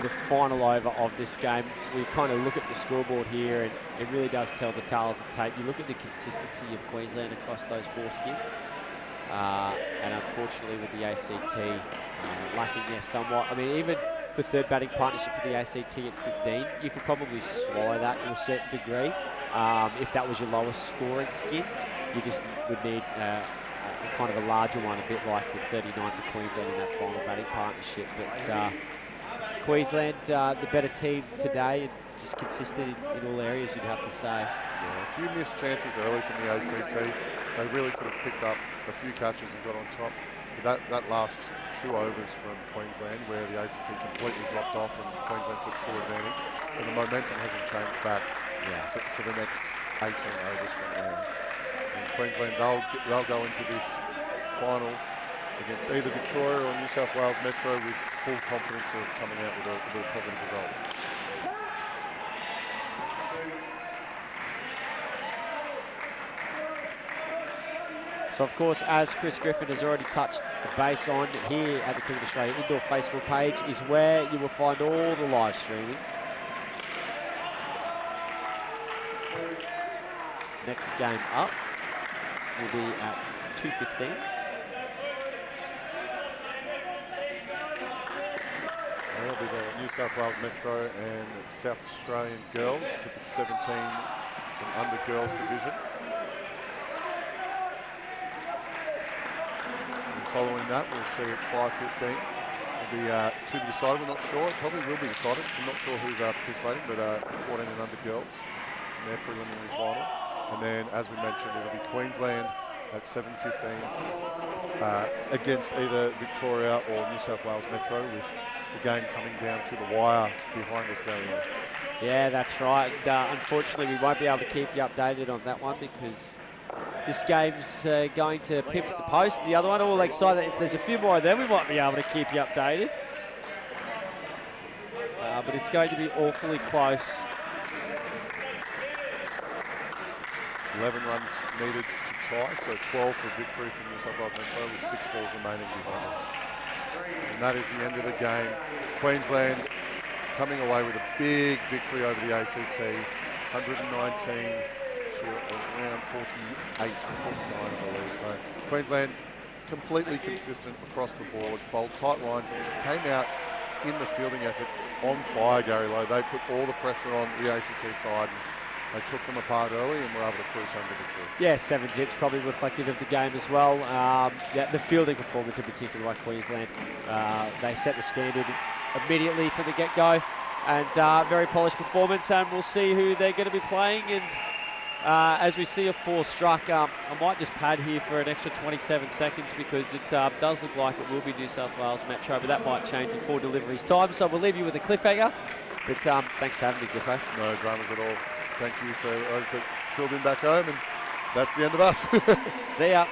the final over of this game, we kind of look at the scoreboard here, and it really does tell the tale of the tape. You look at the consistency of Queensland across those 4 skids, and unfortunately with the ACT lacking there somewhat. I mean, even the third batting partnership for the ACT at 15, you could probably swallow that to a certain degree. If that was your lowest scoring skid, you just would need kind of a larger one, a bit like the 39 for Queensland in that final batting partnership. But Queensland, the better team today, and just consistent in all areas, you'd have to say. Yeah, a few missed chances early from the ACT. They really could have picked up a few catches and got on top. But that last 2 overs from Queensland, where the ACT completely dropped off and Queensland took full advantage, and the momentum hasn't changed back for the next 18 overs from there. And Queensland, they'll go into this final against either Victoria or New South Wales Metro with full confidence of coming out with a positive result. So, of course, as Chris Griffin has already touched the base on here at the Cricket Australia Indoor Facebook page, is where you will find all the live streaming. Next game up will be at 2:15. That'll be the New South Wales Metro and South Australian girls for the 17 and under girls division. And following that, we'll see at 5:15. It'll be to be decided. We're not sure. It probably will be decided. I'm not sure who's participating, but 14 and under girls in their preliminary final. And then, as we mentioned, it'll be Queensland at 7:15 against either Victoria or New South Wales Metro, with the game coming down to the wire behind us going on. Yeah, that's right. And, unfortunately, we won't be able to keep you updated on that one because this game's going to pivot at the post. The other one, all excited. If there's a few more of them, we might be able to keep you updated. But it's going to be awfully close. 11 runs needed to tie, so 12 for victory from New South Wales Metro with 6 balls remaining behind us. And that is the end of the game. Queensland coming away with a big victory over the ACT, 119 to around 48 or 49, I believe. So Queensland completely consistent across the board, bowled tight lines, and came out in the fielding effort on fire, Gary Lowe. They put all the pressure on the ACT side. They took them apart early and were able to cruise home to victory. Yeah, 7 zips, probably reflective of the game as well. The fielding performance in particular by Queensland. They set the standard immediately from the get-go, and very polished performance, and we'll see who they're going to be playing. And as we see a 4 struck, I might just pad here for an extra 27 seconds because it does look like it will be New South Wales Metro, but that might change with 4 deliveries time. So we'll leave you with a cliffhanger. But thanks for having me, Griffo. No dramas at all. Thank you for those that filled in back home, and that's the end of us. See ya.